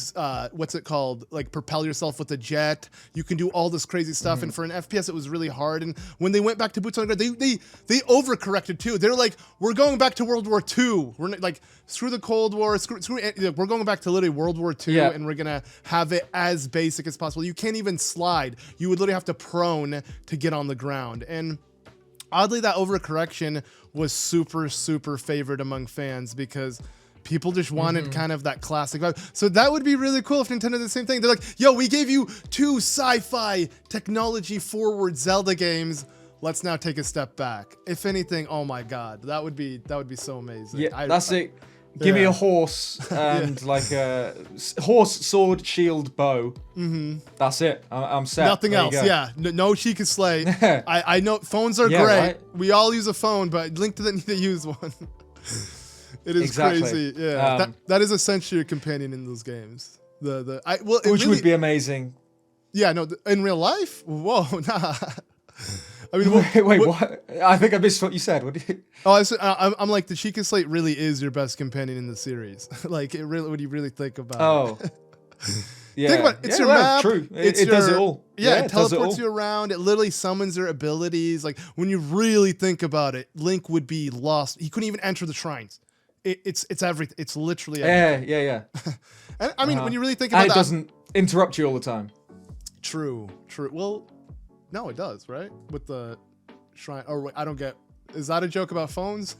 what's it called, like propel yourself with a jet, you can do all this crazy stuff, and for an FPS it was really hard. And when they went back to Boots on the Ground, they overcorrected too. They're like, we're going back to World War II, we're like, screw the Cold War, we're going back to literally World War II, and we're gonna have it as basic as possible. You can't even slide, you would literally have to prone to get on the ground. And oddly, that overcorrection was super, super favored among fans because people just wanted kind of that classic vibe. So that would be really cool if Nintendo did the same thing. They're like, yo, we gave you 2 sci-fi technology forward Zelda games. Let's now take a step back. If anything, oh my God, that would be so amazing. Yeah, that's it. Give me a horse and like a horse, sword, shield, bow. That's it. I'm set. Nothing else. Yeah. No Sheikah Slay. I know phones are great. Right? We all use a phone, but Link didn't need to use one. It is crazy. Yeah. That is essentially a companion in those games. Which would be amazing. Yeah. No. In real life. Whoa. Nah. I mean, wait, what? I think I missed what you said. What did you? Oh, I'm like, the Sheikah Slate really is your best companion in the series. Like, it really, when you really think about it. Yeah. Think about it. It's your map. True. It does it all. Yeah, it teleports you around. It literally summons your abilities. Like, when you really think about it, Link would be lost. He couldn't even enter the shrines. It's everything. It's literally everything. Yeah. And, I mean, when you really think about it doesn't interrupt you all the time. True. Well, no, it does, right? With the shrine. Or I don't get. Is that a joke about phones?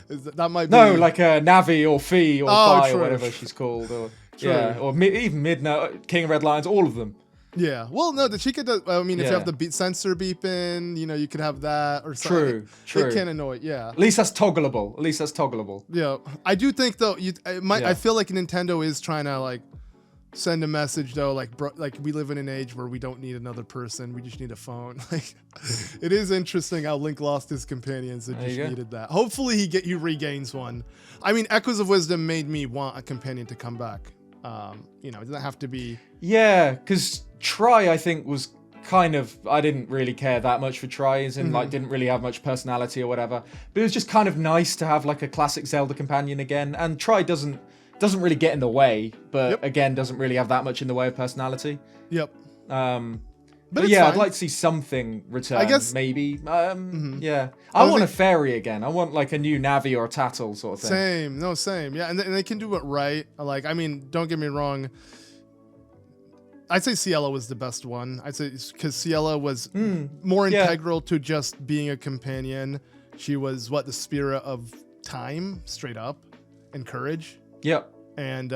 That might be. No, like Navi or Fi or Fi or whatever she's called, or even Midna, King of Red Lions, all of them. Yeah. Well, no, the Chica does. I mean, if you have the beat sensor beeping, you could have that or something. True. It can annoy. Yeah. At least that's toggleable. Yeah. I do think though. I feel like Nintendo is trying to like send a message though, like we live in an age where we don't need another person. We just need a phone. Like, it is interesting how Link lost his companions and just needed that. Hopefully he regains one. I mean, Echoes of Wisdom made me want a companion to come back. It doesn't have to be. Yeah, because Tri, I think, was kind of, I didn't really care that much for Tries and like didn't really have much personality or whatever. But it was just kind of nice to have like a classic Zelda companion again. And Tri doesn't really get in the way, but again doesn't really have that much in the way of personality. Yep. But yeah, fine. I'd like to see something return. I guess maybe. Yeah, I want a fairy again. I want like a new Navi or a Tattle sort of thing. Same. Yeah, and they can do it right. Like, I mean, don't get me wrong. I'd say Ciela was the best one. I'd say because Ciela was more integral to just being a companion. She was the spirit of time, straight up, and courage. Yep. And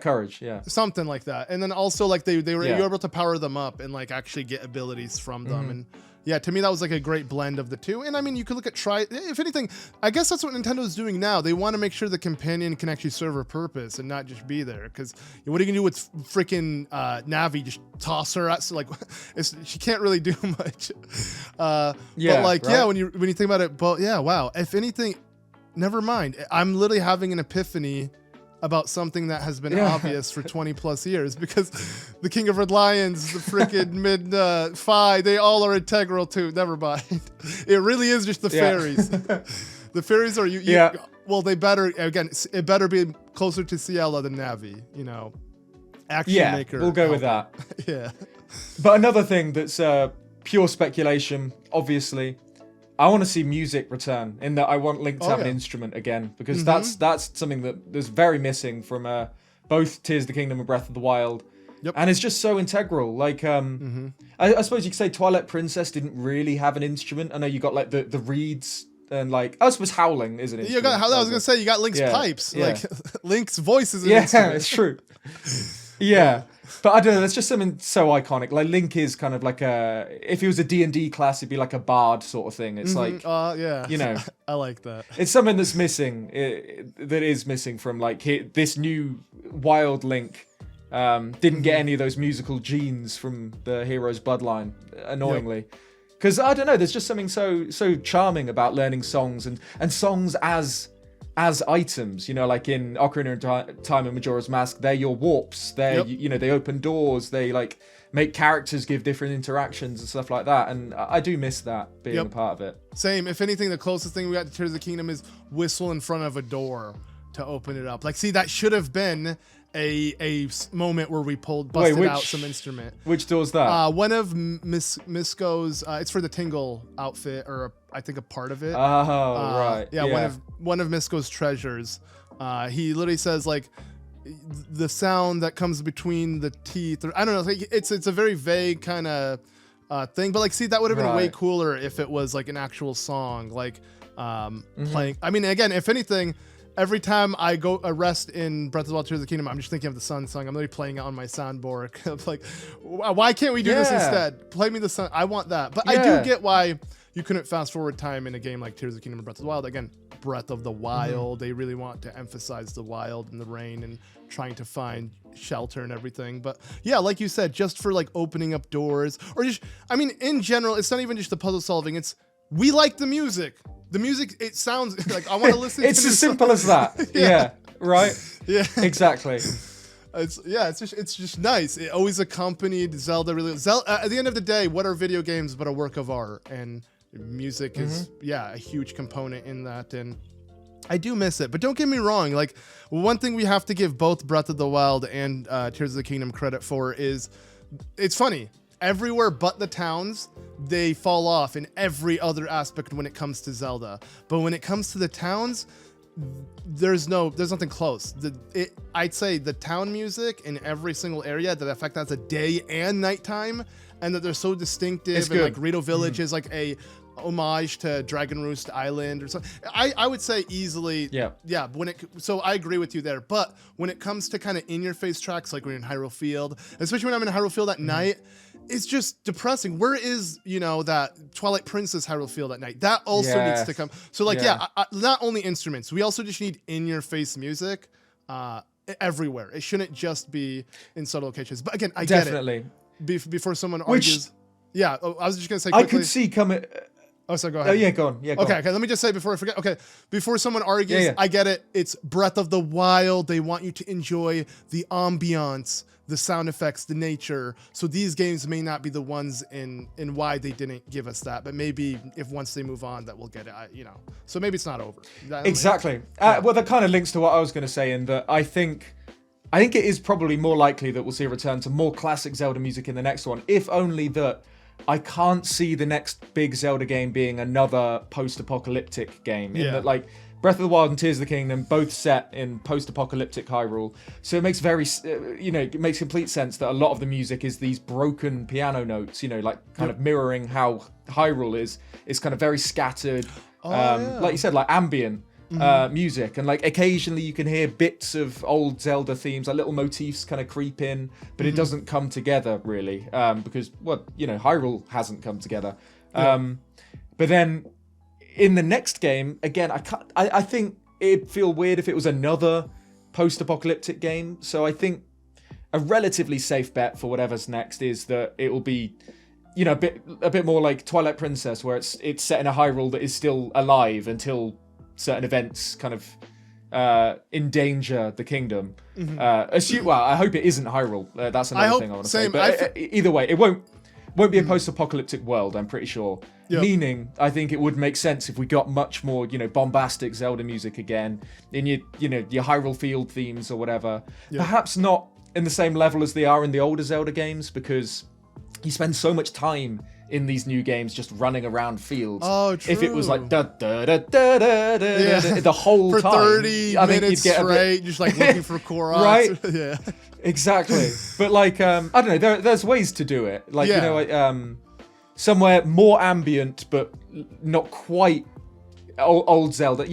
courage. Yeah. Something like that. And then also like they were able to power them up and like actually get abilities from them. And yeah, to me that was like a great blend of the two. And I mean, you could look at if anything, I guess that's what Nintendo's doing now. They want to make sure the companion can actually serve a purpose and not just be there. Because what are you gonna do with freaking Navi? Just toss her at she can't really do much. But like when you think about it, but yeah, wow. If anything. Never mind. I'm literally having an epiphany about something that has been obvious for 20 plus years because the King of Red Lions, the freaking Fi, they all are integral to. Never mind. It really is just the fairies. The fairies are well, they better it better be closer to Ciela than Navi. Action maker. We'll go with that. Yeah. But another thing that's pure speculation, obviously. I want to see music return in that I want Link to have an instrument again because that's something that is very missing from both Tears of the Kingdom and Breath of the Wild. Yep. And it's just so integral. Like, I suppose you could say Twilight Princess didn't really have an instrument. I know you got like the reeds and like, I suppose howling is an instrument. I was going to say, you got Link's pipes. Yeah. Like, Link's voice is an instrument. Yeah, it's true. Yeah. But I don't know, that's just something so iconic. Like, Link is kind of like if he was a D&D class, he'd be like a bard sort of thing. It's like, I like that. It's something that's missing, that is missing from like this new Wild Link. Didn't get any of those musical genes from the hero's bloodline, annoyingly. Because, I don't know, there's just something so charming about learning songs and songs as items, like in Ocarina of Time and Majora's Mask, they're your warps. They're, they open doors. They like make characters give different interactions and stuff like that. And I do miss that being a part of it. Same. If anything, the closest thing we got to Tears of the Kingdom is whistle in front of a door to open it up. Like, see, that should have been a moment where we busted out some instrument. Which door's that? One of Misko's, it's for the Tingle outfit, or I think a part of it. Oh, right. Yeah, one of Misko's treasures. He literally says like the sound that comes between the teeth, or I don't know. It's a very vague kind of thing, but like, see, that would have been way cooler if it was like an actual song, like playing. I mean, again, if anything. Every time I go rest in Breath of the Wild, Tears of the Kingdom, I'm just thinking of the Sun song. I'm literally playing it on my soundboard. I'm like, why can't we do this instead? Play me the Sun. I want that. But I do get why you couldn't fast forward time in a game like Tears of the Kingdom and Breath of the Wild. Again, Breath of the Wild. They really want to emphasize the wild and the rain and trying to find shelter and everything. But yeah, like you said, just for like opening up doors or just, I mean, in general, it's not even just the puzzle solving. We like the music. The music, it sounds like I want to listen to it's as simple as that. Yeah. Right? Yeah. Exactly. It's just nice. It always accompanied Zelda really. At the end of the day, what are video games but a work of art? And music is a huge component in that, and I do miss it. But don't get me wrong, like one thing we have to give both Breath of the Wild and Tears of the Kingdom credit for is it's funny. Everywhere but the towns, they fall off in every other aspect when it comes to Zelda. But when it comes to the towns, there's nothing close. I'd say the town music in every single area, that effect that's a day and nighttime, and that they're so distinctive. And like Rito Village is like a homage to Dragon Roost Island or something. I would say easily. Yeah. So I agree with you there. But when it comes to kind of in-your-face tracks, like when you're in Hyrule Field, especially when I'm in Hyrule Field at night, it's just depressing. Where is, that Twilight Princess Hyrule Field at night? That also needs to come. So like, not only instruments. We also just need in-your-face music everywhere. It shouldn't just be in subtle locations. But again, I get it. Before someone argues. I was just going to say quickly. I could see coming... Oh, so go ahead. Oh, yeah, go on. Okay, let me just say before I forget. Okay, before someone argues, I get it. It's Breath of the Wild. They want you to enjoy the ambiance, the sound effects, the nature. So these games may not be the ones in why they didn't give us that, but maybe if once they move on, that we'll get it. So maybe it's not over. Exactly. Well, that kind of links to what I was going to say in that I think it is probably more likely that we'll see a return to more classic Zelda music in the next one, if only that I can't see the next big Zelda game being another post-apocalyptic game. In that, like, Breath of the Wild and Tears of the Kingdom both set in post-apocalyptic Hyrule, so it makes it makes complete sense that a lot of the music is these broken piano notes. Like kind of mirroring how Hyrule is. It's kind of very scattered, like you said, like ambient. Music, and like occasionally you can hear bits of old Zelda themes, like little motifs kind of creep in, but it doesn't come together really, because Hyrule hasn't come together. But then in the next game, again, I think it'd feel weird if it was another post-apocalyptic game. So I think a relatively safe bet for whatever's next is that it will be a bit more like Twilight Princess, where it's set in a Hyrule that is still alive until certain events kind of endanger the kingdom. I hope it isn't Hyrule. That's another thing I want to say. But either way, it won't be a post-apocalyptic world, I'm pretty sure. Meaning, I think it would make sense if we got much more, bombastic Zelda music again in your Hyrule Field themes or whatever. Perhaps not in the same level as they are in the older Zelda games, because you spend so much time in these new games just running around fields. Oh, true. If it was like the whole for time, 30 minutes straight, just like looking for Koroks. Right? Yeah. Exactly. But like, I don't know, there's ways to do it. Like, somewhere more ambient, but not quite old Zelda.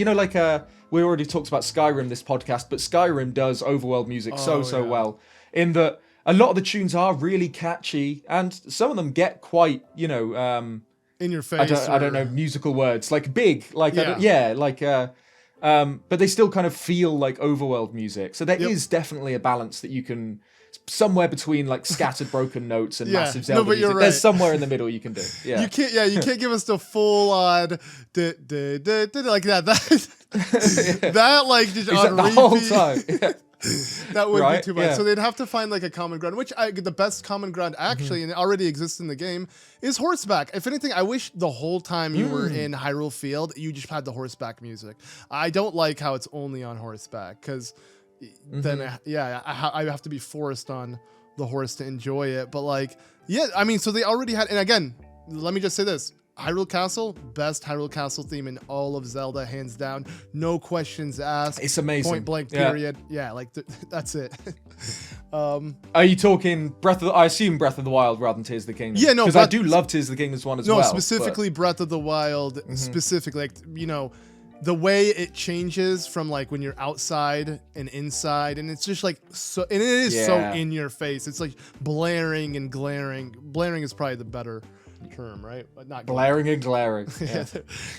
We already talked about Skyrim this podcast, but Skyrim does overworld music so well. In that a lot of the tunes are really catchy, and some of them get quite, in your face. I don't know musical words, like big, like but they still kind of feel like overworld music. So there is definitely a balance that you can, somewhere between like scattered broken notes and massive Zelda music. Right. There's somewhere in the middle you can do. Yeah, you can't give us the full on like that. That like just on the repeat. whole time. Yeah. That would be too much. So they'd have to find like a common ground, which the best common ground actually, and it already exists in the game, is horseback. If anything, I wish the whole time you were in Hyrule Field, you just had the horseback music. I don't like how it's only on horseback, because then I have to be forced on the horse to enjoy it. But like, so they already had, and again, let me just say this. Hyrule Castle, best Hyrule Castle theme in all of Zelda, hands down. No questions asked. It's amazing. Point blank, period. Yeah, like that's it. Are you talking I assume Breath of the Wild rather than Tears of the Kingdom? Yeah, no. Because I do love Tears of the Kingdom's one as well. No, specifically Breath of the Wild, specifically, like, the way it changes from like when you're outside and inside, and it's just like so, and it is so in your face. It's like blaring and glaring. Blaring is probably the better term, right? But not blaring and glaring. Yeah.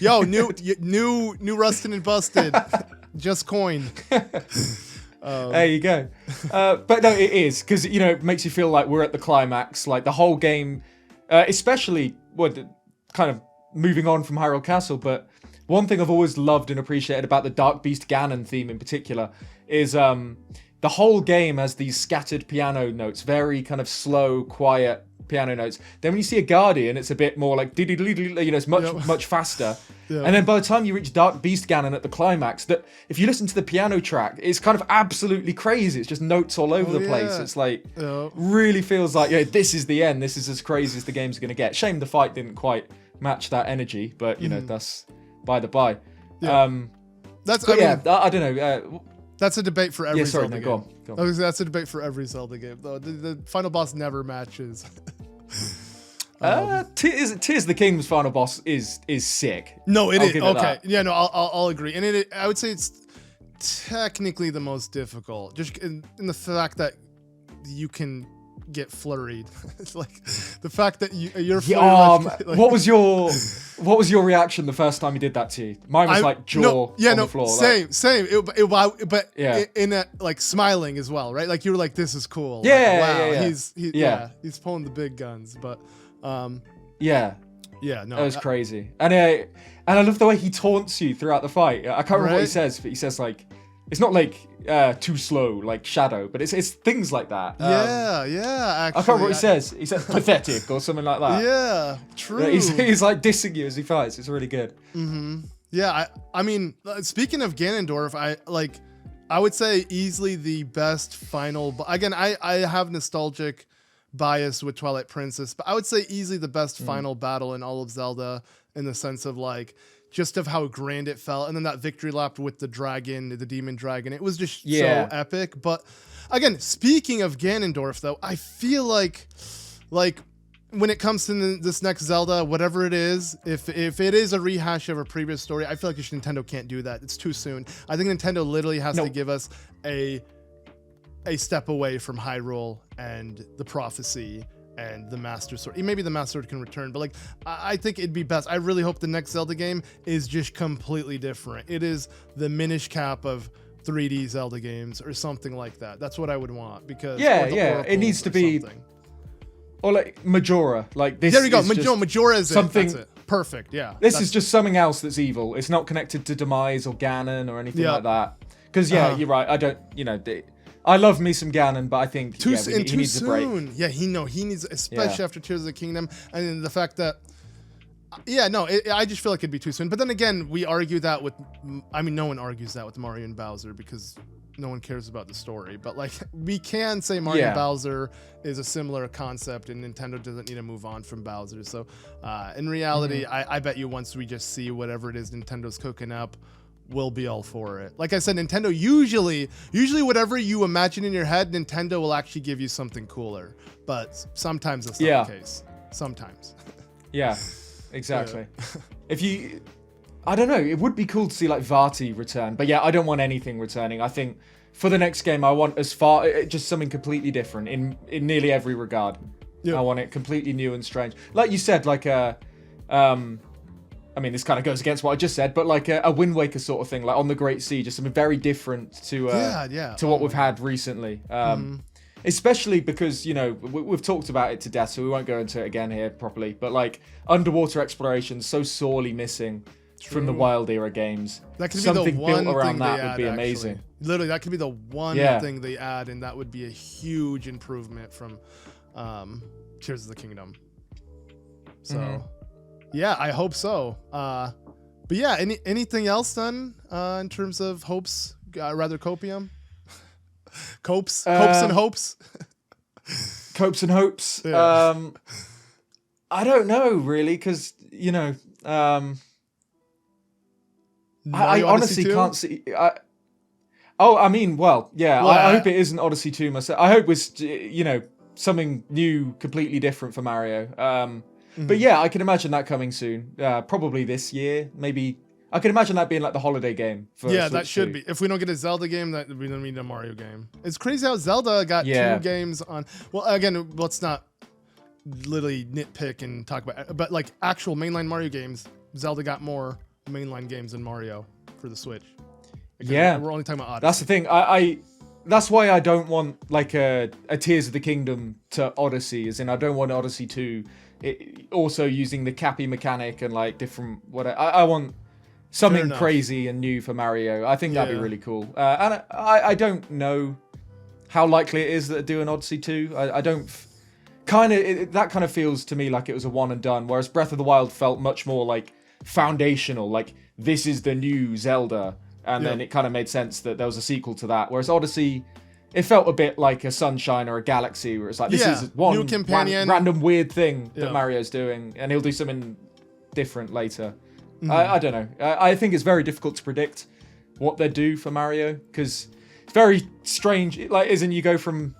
Yo, new rusted and busted. Just coined. There you go. But no, it is, because it makes you feel like we're at the climax. Like the whole game, especially kind of moving on from Hyrule Castle. But one thing I've always loved and appreciated about the Dark Beast Ganon theme in particular is the whole game has these scattered piano notes, very kind of slow, quiet piano notes. Then when you see a Guardian, it's a bit more like it's much faster. And then by the time you reach Dark Beast Ganon at the climax, that if you listen to the piano track, it's kind of absolutely crazy. It's just notes all over the place. It's like really feels like this is the end. This is as crazy as the game's going to get. Shame the fight didn't quite match that energy, but that's by the by. I don't know. That's a debate for every Zelda game. Go on. That's a debate for every Zelda game, though. The final boss never matches. Tears of the Kingdom's final boss is sick. No, it is. Okay. That. Yeah, no, I'll agree. And I would say it's technically the most difficult, just in the fact that you can get flurried. It's like the fact that you're flurried. What was your reaction the first time you did that to you? Mine was on the floor. Same. In a, like smiling as well, right? Like you were like, this is cool. Yeah. Like, wow, he's pulling the big guns, but yeah, no, that was crazy. And I love the way he taunts you throughout the fight. I can't remember what he says, but he says like, it's not like too slow like Shadow, but it's things like that. Actually, I can't remember what he says. He says pathetic or something like that. Yeah, true. He's like dissing you as he fights. It's really good. Mm-hmm. Yeah, I mean, speaking of Ganondorf, I would say easily the best final. Again, I have nostalgic bias with Twilight Princess, but I would say easily the best final battle in all of Zelda, in the sense of like just of how grand it felt, and then that victory lap with the demon dragon, it was just so epic. But again, speaking of Ganondorf though, I feel like when it comes to this next Zelda, whatever it is, if it is a rehash of a previous story, I feel like Nintendo can't do that. It's too soon. I think Nintendo literally has to give us a step away from Hyrule and the prophecy and the Master Sword. Maybe the Master Sword can return, but like I think it'd be best. I really hope the next Zelda game is just completely different. It is the Minish Cap of 3D Zelda games or something like that. That's what I would want, because it needs to be something. Or like Majora, like this. There you go, Majora is something. That's it. Perfect. Yeah. This is just something else that's evil. It's not connected to Demise or Ganon or anything like that. Because you're right. I don't. I love me some Ganon, but I think he needs a break. Yeah, he needs, especially after Tears of the Kingdom, and then the fact that, I just feel like it'd be too soon. But then again, we argue that no one argues that with Mario and Bowser, because no one cares about the story. But like, we can say Mario and Bowser is a similar concept, and Nintendo doesn't need to move on from Bowser. So, in reality, I bet you once we just see whatever it is Nintendo's cooking up, we'll be all for it. Like I said, Nintendo usually whatever you imagine in your head, Nintendo will actually give you something cooler. But sometimes that's not the case. Sometimes. Yeah, exactly. I don't know, it would be cool to see like Vati return, but I don't want anything returning. I think for the next game, I want just something completely different in nearly every regard. I want it completely new and strange. Like you said, like I mean, this kind of goes against what I just said, but like a Wind Waker sort of thing, like on the Great Sea, just something very different to what we've had recently. Especially because, we've talked about it to death, so we won't go into it again here properly. But like underwater exploration, so sorely missing from the Wild Era games. That could something be the one built around thing that they would be add, amazing. Actually. Literally, that could be the one thing they add, and that would be a huge improvement from Tears of the Kingdom. So. Yeah, I hope so. But yeah, anything else done in terms of hopes? Rather copium? Copes and hopes? Copes and hopes. Yeah. I don't know really, because I honestly can't see. I hope it isn't Odyssey 2 myself. I hope it's something new, completely different for Mario. But I can imagine that coming soon. Probably this year, maybe. I can imagine that being like the holiday game for Switch that should 2. be. If we don't get a Zelda game, that we don't need a Mario game. It's crazy how Zelda got 2 games on. Well, again, let's not literally nitpick and talk about it, but like actual mainline Mario games, Zelda got more mainline games than Mario for the Switch. Again, we're only talking about Odyssey. That's the thing. That's why I don't want like a Tears of the Kingdom to Odyssey, as in I don't want Odyssey 2 also using the Cappy mechanic and like different whatever. I want something crazy and new for Mario. I think that'd be really cool. And I don't know how likely it is that they do an Odyssey 2. I don't that kind of feels to me like it was a one and done, whereas Breath of the Wild felt much more like foundational, like this is the new Zelda, and then it kind of made sense that there was a sequel to that, whereas Odyssey, it felt a bit like a Sunshine or a Galaxy, where it's like, this is one new companion. Random weird thing that Mario's doing, and he'll do something different later. I don't know. I think it's very difficult to predict what they do for Mario, because it's very strange. Like, as in you go from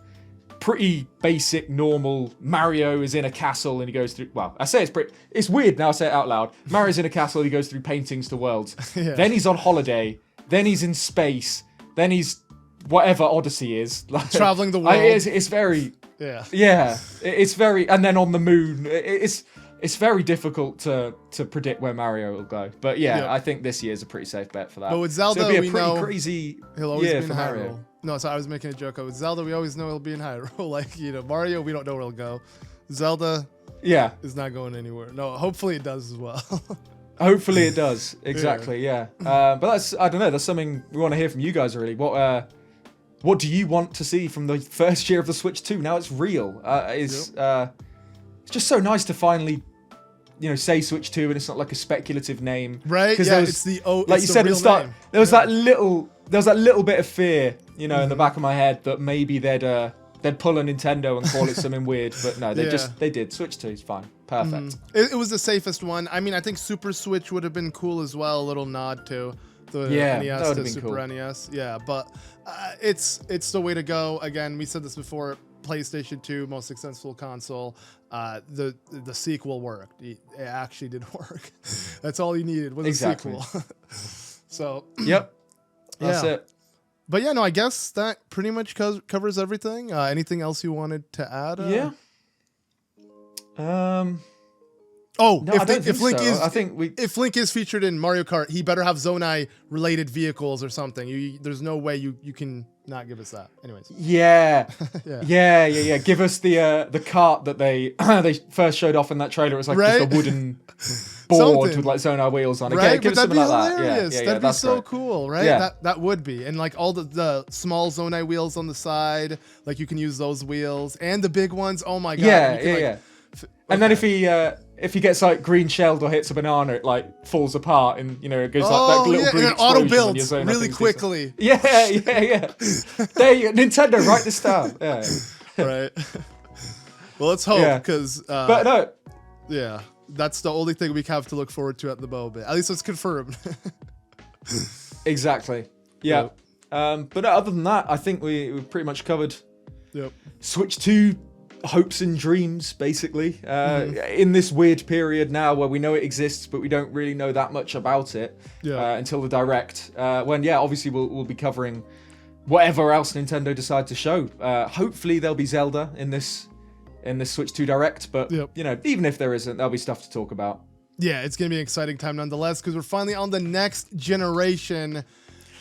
pretty basic, normal. Mario is in a castle and he goes through. Well, I say it's weird now. I say it out loud. Mario's in a castle. He goes through paintings to worlds. Yeah. Then he's on holiday. Then he's in space. Then he's whatever Odyssey is. Like, traveling the world. It's very. Yeah. It's very. And then on the moon. It's very difficult to predict where Mario will go. But yeah, I think this year's a pretty safe bet for that. But with Zelda, so it'll be a pretty crazy he'll always year be in for Mario. Hyrule. No, so I was making a joke. With Zelda, we always know he'll be in Hyrule. Like, Mario, we don't know where he'll go. Zelda is not going anywhere. No, hopefully it does as well. Hopefully it does. Exactly, yeah. But I don't know, that's something we want to hear from you guys, really. What do you want to see from the first year of the Switch 2? Now it's real. It's just so nice to finally say Switch 2 and it's not like a speculative name. Right, yeah, it's the like you said at the start, name. There was that little bit of fear, in the back of my head that maybe they'd pull a Nintendo and call it something weird, but no, they did. Switch 2 is fine. Perfect. It was the safest one. I mean, I think Super Switch would have been cool as well, a little nod to the NES to Super cool. NES. Yeah, but it's the way to go. Again, we said this before, PlayStation 2, most successful console. The sequel worked. It actually did work. That's all you needed was a sequel. So yep, that's it. But yeah, no, I guess that pretty much covers everything. Anything else you wanted to add? If Link is featured in Mario Kart, he better have Zonai related vehicles or something. There's no way you can not give us that. Anyways. Yeah. Yeah. Give us the cart that they they first showed off in that trailer. It was like just a wooden board with like Zonai wheels on it. Right? Give us something like that. Yeah, that'd be so cool, right? Yeah. That would be. And like all the small Zonai wheels on the side, like you can use those wheels and the big ones. Oh my god. Yeah. And then if he gets like green shelled or hits a banana, it like falls apart and it goes like that little green explosion. Auto builds really quickly. Yeah. There you go. Nintendo, write this down. Yeah. Right. Well, let's hope because. But no. Yeah, that's the only thing we have to look forward to at the moment. At least it's confirmed. Exactly. Yeah. But other than that, I think we pretty much covered. Yep. Switch 2. Hopes and dreams, basically, in this weird period now where we know it exists, but we don't really know that much about it until the Direct. When obviously we'll be covering whatever else Nintendo decide to show. Hopefully there'll be Zelda in this Switch 2 Direct, but even if there isn't, there'll be stuff to talk about. Yeah, it's gonna be an exciting time nonetheless because we're finally on the next generation,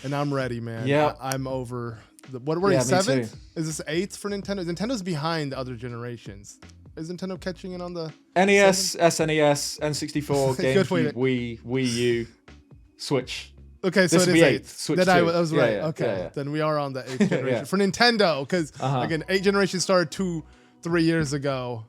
and I'm ready, man. Yeah, I'm over. What were you, 7th? Is this 8th for Nintendo? Nintendo's behind the other generations. Is Nintendo catching in on the NES, 7th? SNES, N64, GameCube, Wii U, Switch? Okay, so it is 8th. Switch then I was right. Okay, then we are on the 8th generation for Nintendo because again, 8 generations started 2-3 years ago.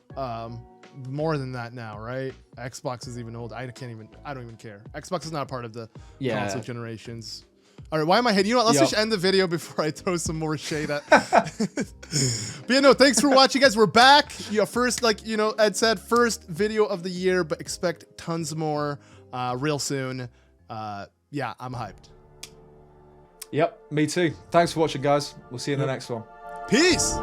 More than that now, right? Xbox is even older. I don't even care. Xbox is not a part of the console generations. All right, why am I hating? You know what? Let's just end the video before I throw some more shade at. But thanks for watching, guys. We're back. First, like Ed said, first video of the year, but expect tons more real soon. I'm hyped. Yep, me too. Thanks for watching, guys. We'll see you in the next one. Peace.